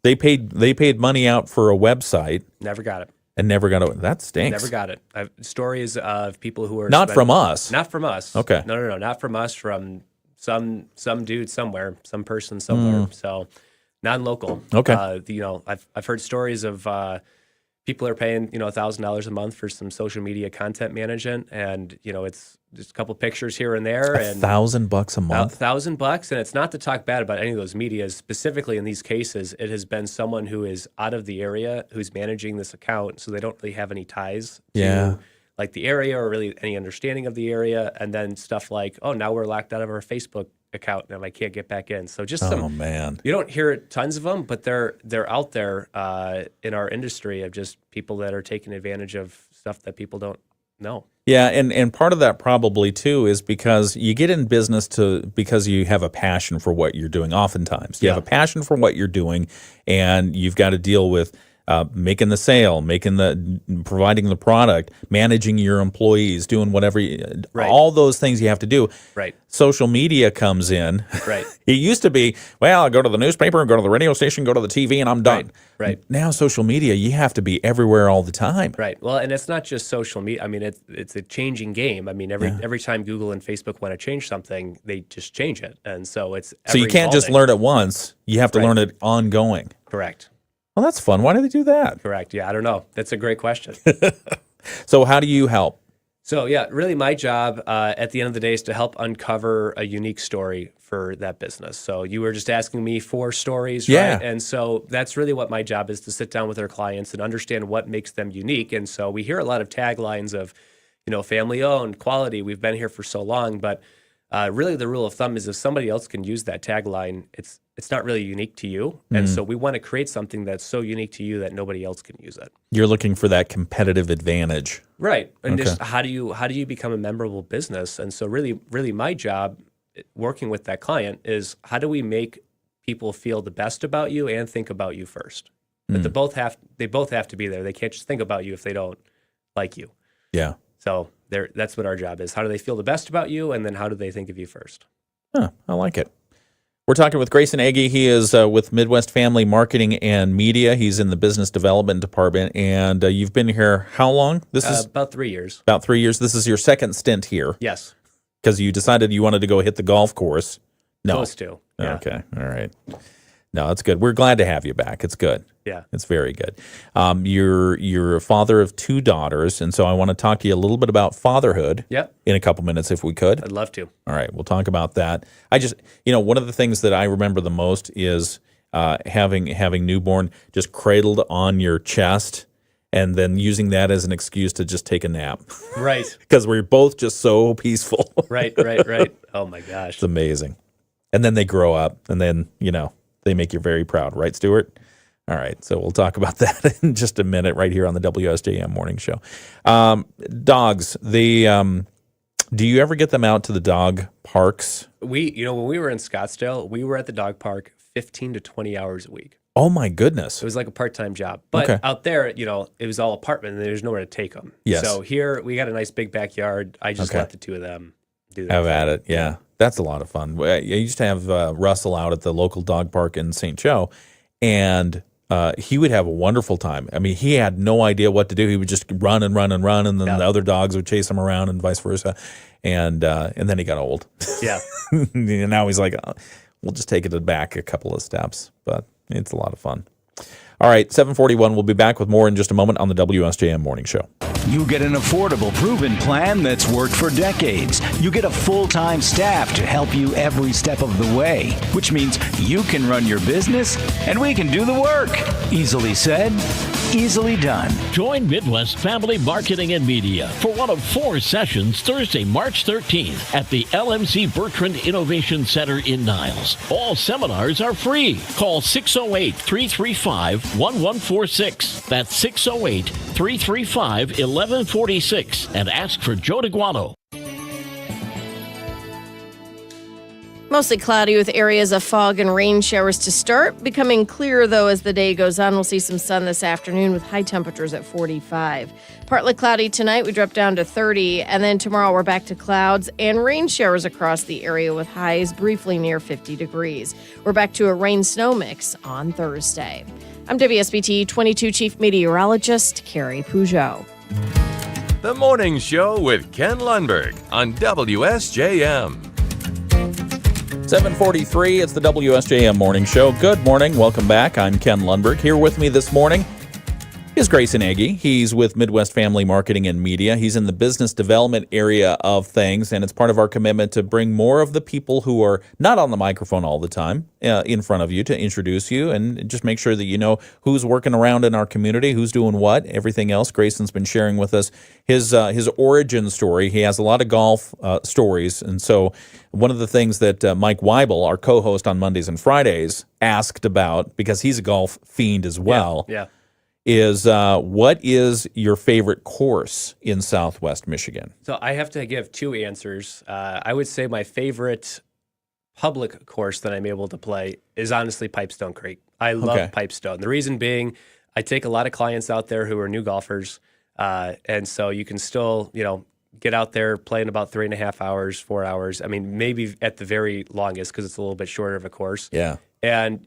They paid money out for a website. Never got it. And never got it. That stinks. Never got it. I have stories of people who are not from us. Not from us. Okay. No, not from us. From some dude somewhere, some person somewhere. So non-local. Okay. I've heard stories of people are paying $1,000 a month for some social media content management, and it's just a couple pictures here and there. $1,000 a month. $1,000, and it's not to talk bad about any of those medias. Specifically in these cases, it has been someone who is out of the area who's managing this account, so they don't really have any ties to like the area or really any understanding of the area. And then stuff like, oh, now we're locked out of our Facebook account and I can't get back in. So just oh man, you don't hear tons of them, but they're out there in our industry of just people that are taking advantage of stuff that people don't know. Yeah, and part of that probably too is because you get in business because you have a passion for what you're doing. Oftentimes, you have a passion for what you're doing, and you've got to deal with making the sale, providing the product, managing your employees, doing whatever, all those things you have to do. Right. Social media comes in. Right. It used to be, well, I go to the newspaper, go to the radio station, go to the TV, and I'm done. Right. Now social media, you have to be everywhere all the time. Right. Well, and it's not just social media. I mean, it's a changing game. I mean, every time Google and Facebook want to change something, they just change it, and so it's so you can't just learn it once. You have to learn it ongoing. Correct. Well, that's fun. Why do they do that? Correct. Yeah, I don't know. That's a great question. So how do you help? So, yeah, really my job at the end of the day is to help uncover a unique story for that business. So you were just asking me for stories, right? And so that's really what my job is, to sit down with our clients and understand what makes them unique. And so we hear a lot of taglines of, family owned, quality, we've been here for so long. But really the rule of thumb is if somebody else can use that tagline, it's not really unique to you. And so we want to create something that's so unique to you that nobody else can use it. You're looking for that competitive advantage. Right. And just how do you become a memorable business? And so really my job working with that client is how do we make people feel the best about you and think about you first? But they both have to be there. They can't just think about you if they don't like you. Yeah. So that's what our job is. How do they feel the best about you, and then how do they think of you first? Huh, I like it. We're talking with Grayson Ege. He is with Midwest Family Marketing and Media. He's in the business development department, and you've been here how long? This is about 3 years. About 3 years. This is your second stint here. Yes. Because you decided you wanted to go hit the golf course. No. Close to. Yeah. Okay. All right. No, that's good. We're glad to have you back. It's good. Yeah. It's very good. You're a father of 2 daughters, and so I want to talk to you a little bit about fatherhood in a couple minutes if we could. I'd love to. All right, we'll talk about that. I just, one of the things that I remember the most is having newborn just cradled on your chest and then using that as an excuse to just take a nap. Right. Because we're both just so peaceful. Right. Oh, my gosh. It's amazing. And then they grow up, and then, they make you very proud. Right, Stuart? All right, so we'll talk about that in just a minute right here on the WSJM Morning Show. Dogs, do you ever get them out to the dog parks? When we were in Scottsdale, we were at the dog park 15 to 20 hours a week. Oh, my goodness. It was like a part-time job. But out there, it was all apartment, and there's nowhere to take them. Yes. So here, we got a nice big backyard. I just let the 2 of them do that. Have at it, yeah. That's a lot of fun. I used to have Russell out at the local dog park in St. Joe, and he would have a wonderful time. I mean, he had no idea what to do. He would just run and run and run, and then the other dogs would chase him around and vice versa. And then he got old. Yeah. And now he's like, we'll just take it back a couple of steps. But it's a lot of fun. All right, 7:41. We'll be back with more in just a moment on the WSJM Morning Show. You get an affordable, proven plan that's worked for decades. You get a full-time staff to help you every step of the way, which means you can run your business and we can do the work. Easily said, easily done. Join Midwest Family Marketing and Media for one of 4 sessions Thursday, March 13th at the LMC Bertrand Innovation Center in Niles. All seminars are free. Call 608-335-1146. That's 608-335-1146 and ask for Joe DeGuano. Mostly cloudy with areas of fog and rain showers to start. Becoming clearer, though, as the day goes on. We'll see some sun this afternoon with high temperatures at 45. Partly cloudy tonight. We drop down to 30. And then tomorrow we're back to clouds and rain showers across the area with highs briefly near 50 degrees. We're back to a rain-snow mix on Thursday. I'm WSBT 22 Chief Meteorologist Carrie Peugeot. The Morning Show with Ken Lundberg on WSJM. 7:43, it's the WSJM Morning Show. Good morning. Welcome back. I'm Ken Lundberg. Here with me this morning is Grayson Ege. He's with Midwest Family Marketing and Media. He's in the business development area of things, and it's part of our commitment to bring more of the people who are not on the microphone all the time in front of you to introduce you and just make sure that you know who's working around in our community, who's doing what, everything else. Grayson's been sharing with us his origin story. He has a lot of golf stories, and so one of the things that Mike Weibel, our co-host on Mondays and Fridays, asked about, because he's a golf fiend as well, is what is your favorite course in Southwest Michigan? So I have to give 2 answers. I would say my favorite public course that I'm able to play is honestly Pipestone Creek. I love Pipestone. The reason being, I take a lot of clients out there who are new golfers, and so you can still, get out there, play in about 3.5 hours, 4 hours. I mean, maybe at the very longest because it's a little bit shorter of a course. Yeah. And,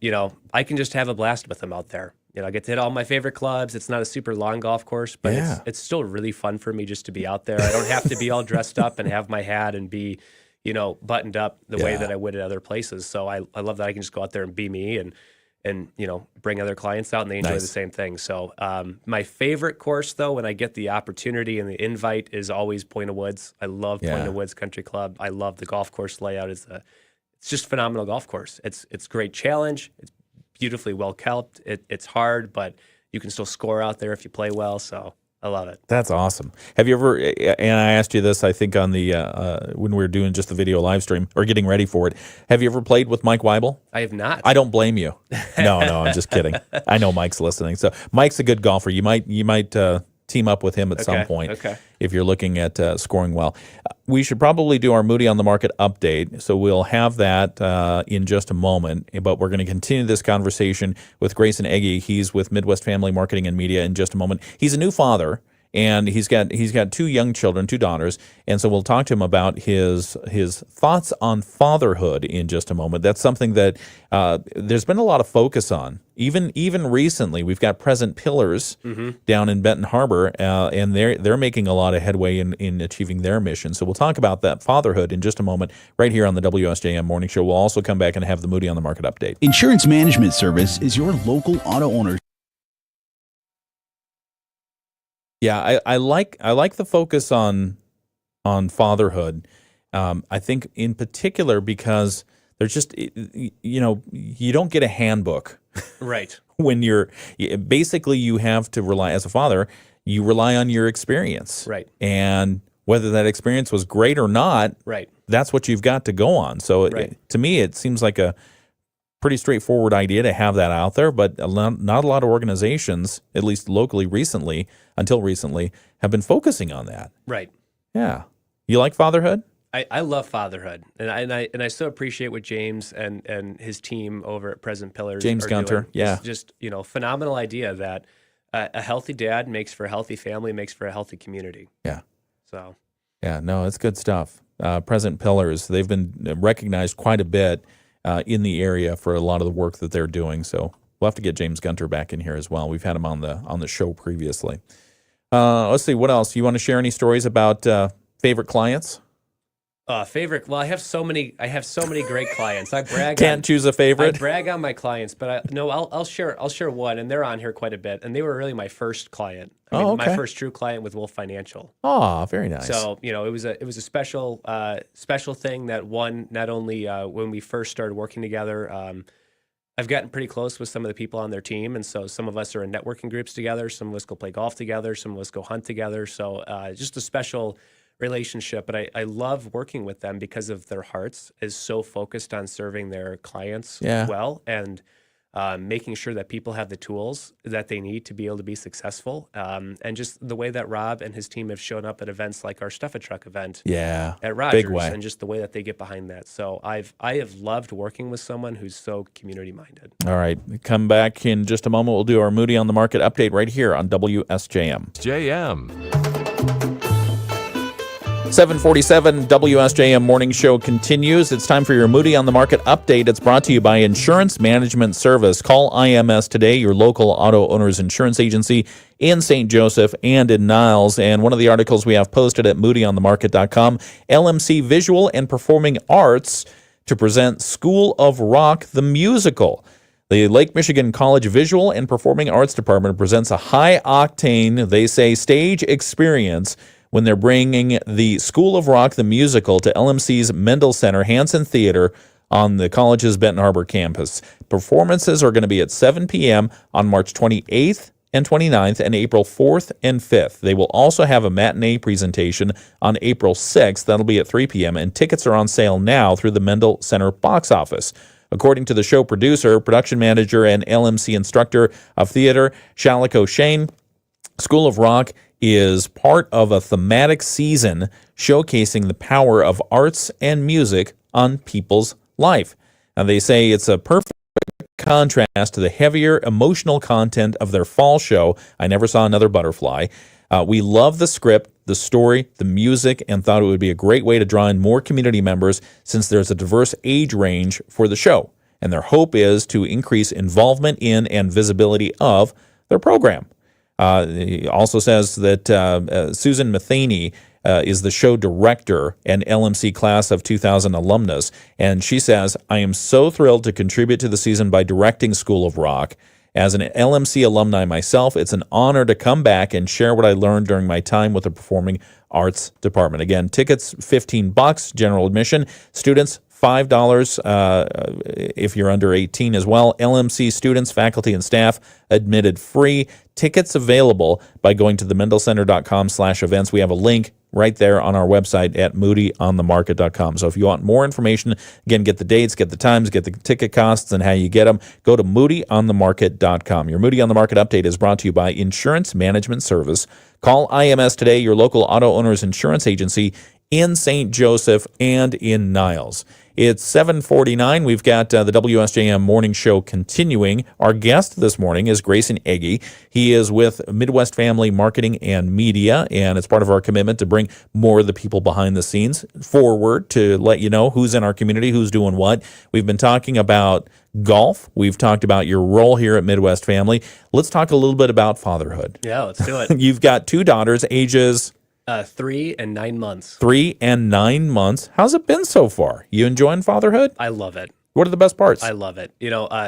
I can just have a blast with them out there. I get to hit all my favorite clubs. It's not a super long golf course, but it's still really fun for me just to be out there. I don't have to be all dressed up and have my hat and be, buttoned up the way that I would at other places. So I love that I can just go out there and be me and bring other clients out and they enjoy the same thing. So my favorite course, though, when I get the opportunity and the invite, is always Point of Woods. I love Point of Woods Country Club. I love the golf course layout. It's just a phenomenal golf course. It's great challenge. It's beautifully well kept. It's hard, but you can still score out there if you play well. So I love it. That's awesome. Have you ever, and I asked you this, I think on the, when we were doing just the video live stream or getting ready for it, have you ever played with Mike Weibel? I have not. I don't blame you. No, I'm just kidding. I know Mike's listening. So Mike's a good golfer. You might team up with him at some point Okay. if you're looking at scoring well. We should probably do our Moody on the Market update, so we'll have that in just a moment. But we're going to continue this conversation with Grayson Ege. He's with Midwest Family Marketing and Media in just a moment. He's a new father, and he's got 2 young children, 2 daughters, and so we'll talk to him about his thoughts on fatherhood in just a moment. That's something that there's been a lot of focus on. Even recently, we've got Present Pillars down in Benton Harbor, and they're making a lot of headway in achieving their mission. So we'll talk about that fatherhood in just a moment right here on the WSJM Morning Show. We'll also come back and have the Moody on the Market update. Insurance Management Service is your local auto owner. Yeah, I like the focus on fatherhood. I think in particular because there's just you don't get a handbook. Right. When basically you have to rely, as a father, you rely on your experience. Right. And whether that experience was great or not, right, that's what you've got to go on. So to me, it seems like a pretty straightforward idea to have that out there, but not a lot of organizations, at least locally until recently, have been focusing on that. Right. Yeah. You like fatherhood? I love fatherhood, and I so appreciate what James and his team over at Present Pillars James are Gunter, doing. yeah. It's just phenomenal idea that a healthy dad makes for a healthy family, makes for a healthy community. Yeah. So. Yeah, no, it's good stuff. Present Pillars, they've been recognized quite a bit in the area for a lot of the work that they're doing. So we'll have to get James Gunter back in here as well. We've had him on the show previously. Let's see, what else? You want to share any stories about favorite clients? Favorite? Well, I have so many great clients. I brag. Can't choose a favorite. I brag on my clients, but I'll share one, and they're on here quite a bit, and they were really my first client. My first true client with Wolf Financial. Oh, very nice. So it was a special thing that one not only when we first started working together. I've gotten pretty close with some of the people on their team, and so some of us are in networking groups together. Some of us go play golf together. Some of us go hunt together. So just a special relationship, but I love working with them because of their hearts is so focused on serving their clients well and making sure that people have the tools that they need to be able to be successful. And just the way that Rob and his team have shown up at events like our Stuff a Truck event at Rogers, big way. and just the way that they get behind that. So I have loved working with someone who's so community minded. All right, come back in just a moment. We'll do our Moody on the Market update right here on WSJM. 747 WSJM Morning Show continues. It's time for your Moody on the Market update. It's brought to you by Insurance Management Service. Call IMS today, your local auto owner's insurance agency in St. Joseph and in Niles. And one of the articles we have posted at moodyonthemarket.com, LMC Visual and Performing Arts to present School of Rock, the musical. The Lake Michigan College Visual and Performing Arts Department presents a high-octane, they say, stage experience when they're bringing the School of Rock, the musical, to LMC's Mendel Center Hanson Theater on the college's Benton Harbor campus. Performances are going to be at 7 p.m. on March 28th and 29th and April 4th and 5th. They will also have a matinee presentation on April 6th. That'll be at 3 p.m., and tickets are on sale now through the Mendel Center box office. According to the show producer, production manager, and LMC instructor of theater, Shalik O'Shane, School of Rock is part of a thematic season showcasing the power of arts and music on people's life. Now, they say it's a perfect contrast to the heavier emotional content of their fall show, I Never Saw Another Butterfly. We love the script, the story, the music, and thought it would be a great way to draw in more community members since there's a diverse age range for the show. And their hope is to increase involvement in and visibility of their program. He also says that Susan Matheny is the show director and LMC class of 2000 alumnus. And she says, I am so thrilled to contribute to the season by directing School of Rock. As an LMC alumni myself, it's an honor to come back and share what I learned during my time with the Performing Arts Department. Again, tickets $15, general admission. Students, $5 if you're under 18 as well. LMC students, faculty, and staff admitted free. Tickets available by going to themendelscenter.com/events. We have a link right there on our website at moodyonthemarket.com. So if you want more information, again, get the dates, get the times, get the ticket costs, and how you get them, go to moodyonthemarket.com. Your Moody on the Market update is brought to you by Insurance Management Service. Call IMS today, your local auto owner's insurance agency in St. Joseph and in Niles. It's 7:49. We've got the WSJM Morning Show continuing. Our guest this morning is Grayson Ege. He is with Midwest Family Marketing and Media, and it's part of our commitment to bring more of the people behind the scenes forward to let you know who's in our community, who's doing what. We've been talking about golf. We've talked about your role here at Midwest Family. Let's talk a little bit about fatherhood. Yeah, let's do it. You've got two daughters, ages... 3 and 9 months. 3 and 9 months. How's it been so far? You enjoying fatherhood? I love it. What are the best parts? I love it.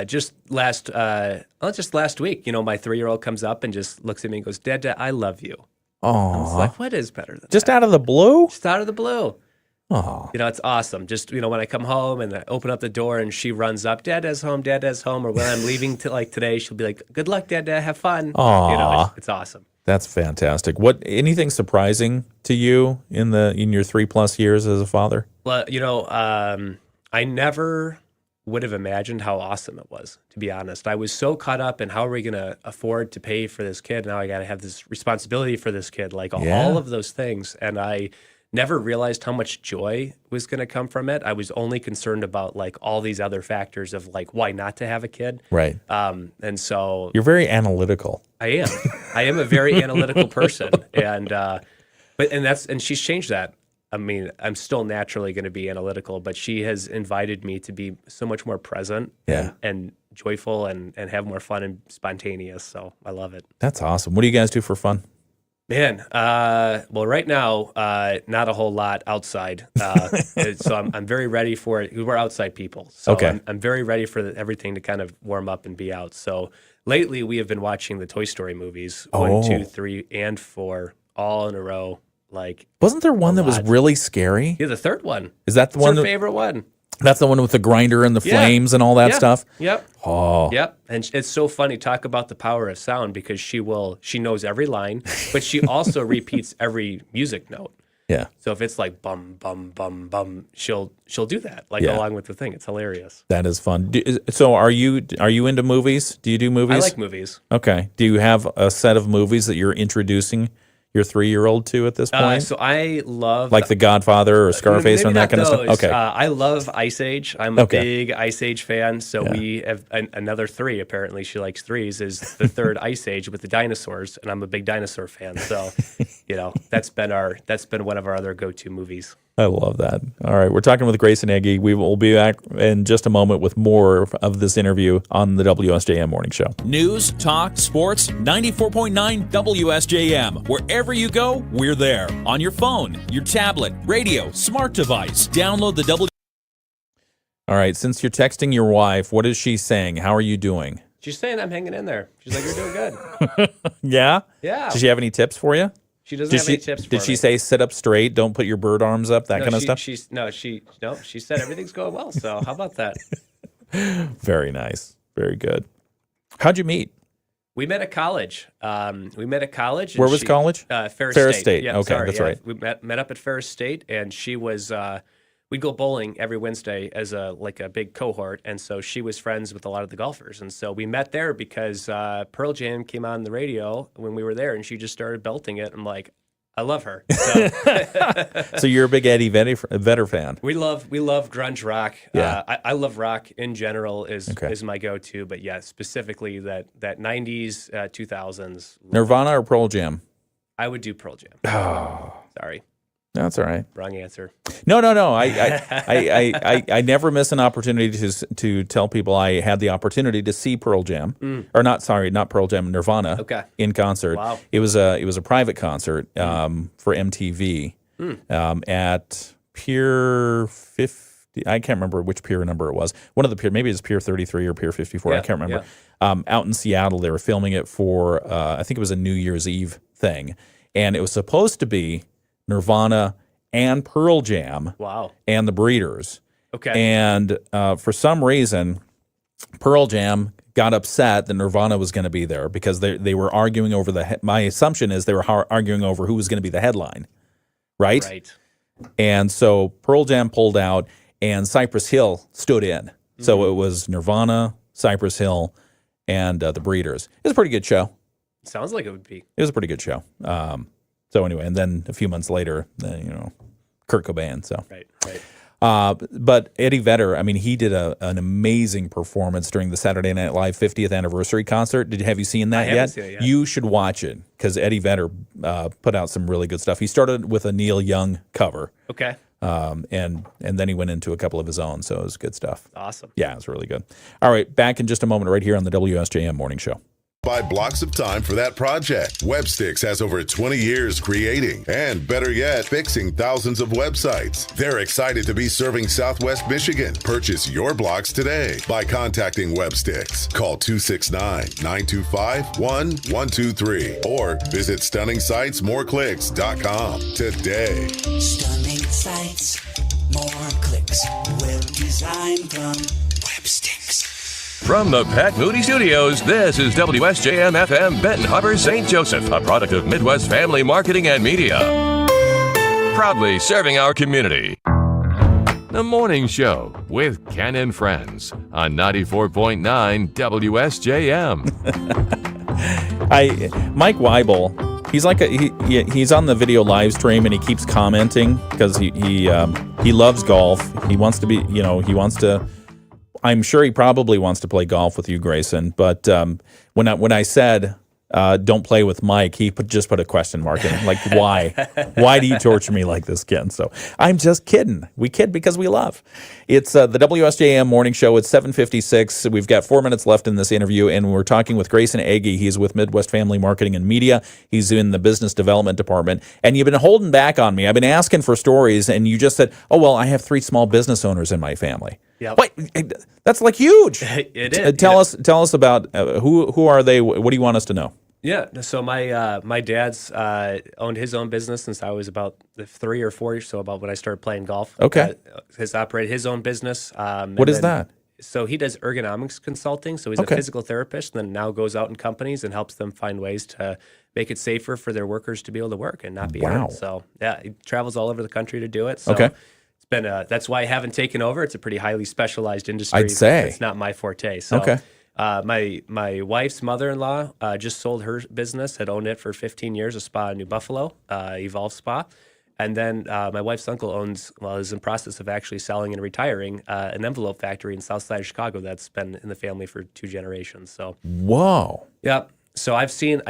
Just last week, my 3-year-old comes up and just looks at me and goes, Dad, I love you. Oh, I was like, what is better than just that? out of the blue? Just out of the blue. Oh, it's awesome. Just, when I come home and I open up the door and she runs up, Dad's home. Or when I'm leaving today, she'll be like, good luck, Dad, have fun. Aw. It's awesome. That's fantastic. Anything surprising to you in your 3+ years as a father? Well, I never would have imagined how awesome it was, to be honest. I was so caught up in how are we going to afford to pay for this kid? Now I got to have this responsibility for this kid, all of those things. And I never realized how much joy was going to come from it. I was only concerned about all these other factors of why not to have a kid. Right. And so you're very analytical. I am a very analytical person. And she's changed that. I mean, I'm still naturally going to be analytical, but she has invited me to be so much more present and joyful and have more fun and spontaneous. So I love it. That's awesome. What do you guys do for fun? Man, well, right now, not a whole lot outside. So I'm very ready for it. We're outside people. So okay. I'm very ready for everything to kind of warm up and be out. So lately, we have been watching the Toy Story movies, 1, 2, 3, and 4, all in a row. Wasn't there one that was really scary? Yeah, the third one. Is that the one? It's her favorite one. That's the one with the grinder and the flames and all that stuff? Yep. Oh. Yep. And it's so funny. Talk about the power of sound because she knows every line, but she also repeats every music note. Yeah. So if it's like bum, bum, bum, bum, she'll do that along with the thing. It's hilarious. That is fun. So are you into movies? Do you do movies? I like movies. Okay. Do you have a set of movies that you're introducing your 3-year-old to at this point? So I love... The Godfather or Scarface and that kind of stuff? Okay. I love Ice Age. I'm a big Ice Age fan. So we have another 3. Apparently she likes 3s. Is the third Ice Age with the dinosaurs. And I'm a big dinosaur fan. So, that's been one of our other go-to movies. I love that. All right. We're talking with Grayson Ege. We will be back in just a moment with more of this interview on the WSJM Morning Show. News, talk, sports, 94.9 WSJM. Wherever you go, we're there. On your phone, your tablet, radio, smart device. Download the All right. Since you're texting your wife, what is she saying? How are you doing? She's saying I'm hanging in there. She's like, you're doing good. Yeah? Yeah. Does she have any tips for you? She doesn't have any tips for me. Did she say sit up straight, don't put your bird arms up, that kind of stuff? She said everything's going well. So how about that? Very nice. Very good. How'd you meet? We met at college. Where was college? Ferris State. Yeah, okay, that's right. We met up at Ferris State, and she was. We'd go bowling every Wednesday as a big cohort, and so she was friends with a lot of the golfers, and so we met there because Pearl Jam came on the radio when we were there, and she just started belting it. I'm like, I love her. So, so you're a big Eddie Vedder fan. We love grunge rock. Yeah. I love rock in general is my go-to, but yeah, specifically that 90s, 2000s. Nirvana or Pearl Jam? I would do Pearl Jam. Oh. Sorry. That's all right. Wrong answer. No. I never miss an opportunity to tell people I had the opportunity to see Pearl Jam, or not Pearl Jam, Nirvana. Okay. In concert. Wow. It was a private concert for MTV at Pier 50. I can't remember which pier number it was. One of the pier, maybe it's Pier 33 or Pier 54. I can't remember. Yeah. Out in Seattle, they were filming it for I think it was a New Year's Eve thing, and it was supposed to be Nirvana and Pearl Jam. Wow. And the Breeders. Okay. And for some reason, Pearl Jam got upset that Nirvana was going to be there because they were arguing over my assumption is they were arguing over who was going to be the headline. right? Right. And so Pearl Jam pulled out, and Cypress Hill stood in. So it was Nirvana, Cypress Hill, and the Breeders. It was a pretty good show. Sounds like it would be. It was a pretty good show. So anyway, and then a few months later, Kurt Cobain. So Right. but Eddie Vedder, I mean, he did an amazing performance during the Saturday Night Live 50th anniversary concert. Have you seen that I yet? haven't seen it yet. You should watch it because Eddie Vedder put out some really good stuff. He started with a Neil Young cover. Okay. And then he went into a couple of his own, so it was good stuff. Awesome. Yeah, it was really good. All right, back in just a moment right here on the WSJM Morning Show. Buy blocks of time for that project. Websticks has over 20 years creating and, better yet, fixing thousands of websites. They're excited to be serving Southwest Michigan. Purchase your blocks today by contacting Websticks. Call 269-925-1123 or visit StunningSitesMoreClicks.com today. Stunning sites, more clicks. Web design from Websticks. From the Pat Moody Studios, this is WSJM-FM Benton Harbor, St. Joseph, a product of Midwest Family Marketing and Media. Proudly serving our community. The Morning Show with Ken and Friends on 94.9 WSJM. Mike Weibel, he's like he's on the video live stream and he keeps commenting because he loves golf. He wants to be, I'm sure he probably wants to play golf with you, Grayson. But when I said don't play with Mike, he just put a question mark in it. Like, why? Why do you torture me like this, Ken? So I'm just kidding. We kid because we love. It's the WSJM Morning Show. It's 7:56. We've got 4 minutes left in this interview, and we're talking with Grayson Ege. He's with Midwest Family Marketing and Media. He's in the business development department. And you've been holding back on me. I've been asking for stories, and you just said, oh, well, I have 3 small business owners in my family. Yep. Wait, that's like huge. It is. Tell us about who are they? What do you want us to know? Yeah. So my dad's owned his own business since I was about 3 or 4, so about when I started playing golf. Okay. Has operated his own business. What is that? So he does ergonomics consulting. So he's a physical therapist, and then now goes out in companies and helps them find ways to make it safer for their workers to be able to work and not be hurt. So yeah, he travels all over the country to do it. So it's been that's why I haven't taken over. It's a pretty highly specialized industry. I'd say it's not my forte. So my wife's mother-in-law just sold her business, had owned it for 15 years, a spa in New Buffalo, Evolve Spa. And then my wife's uncle is in process of actually selling and retiring an envelope factory in South Side of Chicago that's been in the family for 2 generations. So whoa. Yep. So I've seen,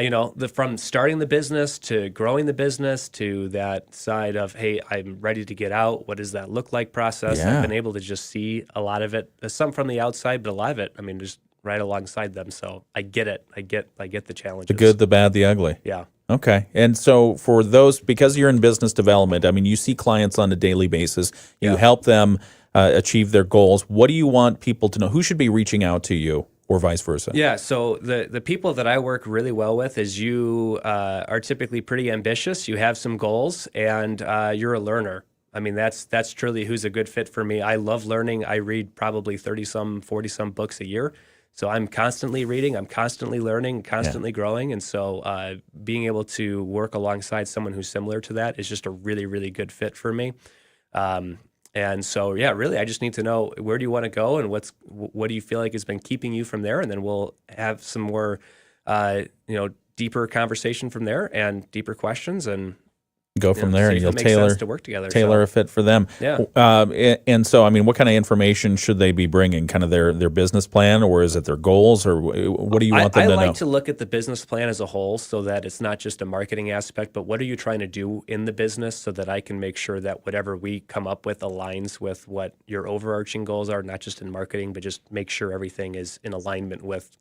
from starting the business to growing the business to that side of, hey, I'm ready to get out. What does that look like process? Yeah. I've been able to just see a lot of it, some from the outside, but a lot of it, just right alongside them. So I get it. I get the challenges. The good, the bad, the ugly. Yeah. Okay. And so for those, because you're in business development, you see clients on a daily basis. You help them achieve their goals. What do you want people to know? Who should be reaching out to you? Or vice versa? Yeah, so the people that I work really well with is you are typically pretty ambitious, you have some goals, and you're a learner. That's truly who's a good fit for me. I love learning. I read probably 30-some, 40-some books a year. So I'm constantly reading, I'm constantly learning, constantly growing. And so being able to work alongside someone who's similar to that is just a really, really good fit for me. And so, really, I just need to know, where do you want to go, and what do you feel like has been keeping you from there, and then we'll have some more, deeper conversation from there and deeper questions, and go from there, and you'll to work together, tailor a fit for them. Yeah. And so, what kind of information should they be bringing? Kind of their business plan, or is it their goals, or what do you want them to know? I like to look at the business plan as a whole, so that it's not just a marketing aspect, but what are you trying to do in the business, so that I can make sure that whatever we come up with aligns with what your overarching goals are, not just in marketing, but just make sure everything is in alignment with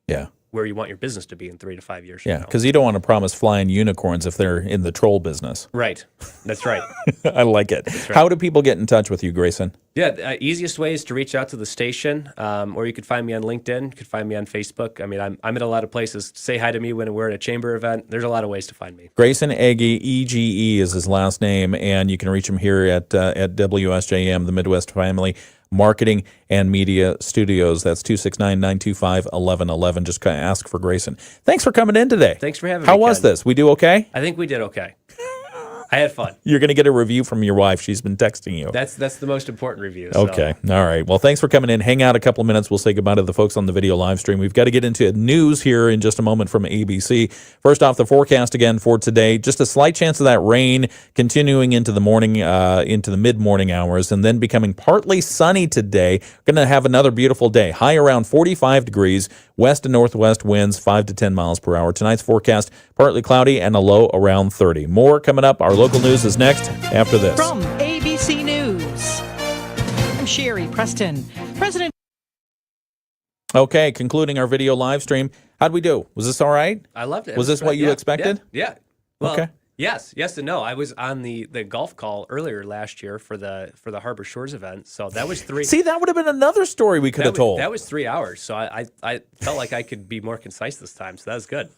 where you want your business to be in 3 to 5 years. Yeah, because you don't want to promise flying unicorns if they're in the troll business. Right. That's right. I like it. Right. How do people get in touch with you, Grayson? Yeah, the easiest way is to reach out to the station, or you could find me on LinkedIn. You could find me on Facebook. I'm at a lot of places. Say hi to me when we're at a chamber event. There's a lot of ways to find me. Grayson Ege, EGE is his last name, and you can reach him here at WSJM, the Midwest Family Marketing and Media Studios. That's 269-925-1111. Just kind of ask for Grayson. Thanks for coming in today. Thanks for having me, How was this? We do okay? I think we did okay. I had fun. You're going to get a review from your wife. She's been texting you. That's the most important review. So. Okay. All right. Well, thanks for coming in. Hang out a couple of minutes. We'll say goodbye to the folks on the video live stream. We've got to get into news here in just a moment from ABC. First off, the forecast again for today. Just a slight chance of that rain continuing into the morning, into the mid-morning hours, and then becoming partly sunny today. Going to have another beautiful day. High around 45 degrees. West and northwest winds 5 to 10 miles per hour. Tonight's forecast, partly cloudy and a low around 30. More coming up. Our local news is next after this. From ABC News, I'm Sherry Preston. President. Okay, concluding our video live stream. How'd we do? Was this all right? I loved it. Was this what you expected? Yeah. Well, okay. Yes and no. I was on the golf call earlier last year for the Harbor Shores event, so that was 3. See, that would have been another story we could have told. That was 3 hours, so I felt like I could be more concise this time, so that was good.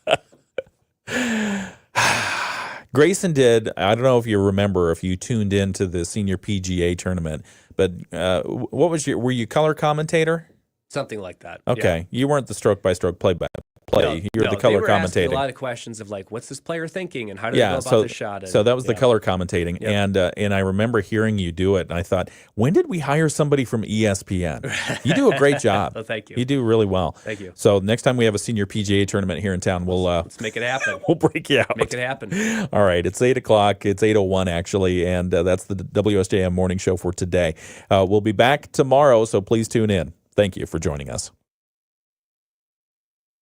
Grayson did. I don't know if you remember, if you tuned into the senior PGA tournament, but what was were you color commentator? Something like that. Okay, yeah. You weren't the stroke-by-stroke play-by-play. You're the color they were commentating. Asking a lot of questions of like, what's this player thinking, and how do they go about the shot? And, so that was the color commentating, and I remember hearing you do it, and I thought, when did we hire somebody from ESPN? You do a great job. Well, thank you. You do really well. Thank you. So next time we have a senior PGA tournament here in town, let's make it happen. We'll break you out. Make it happen. All right, it's 8:00. It's 8:01 actually, and that's the WSJM morning show for today. We'll be back tomorrow, so please tune in. Thank you for joining us.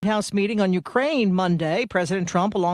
House meeting on Ukraine Monday. President Trump, along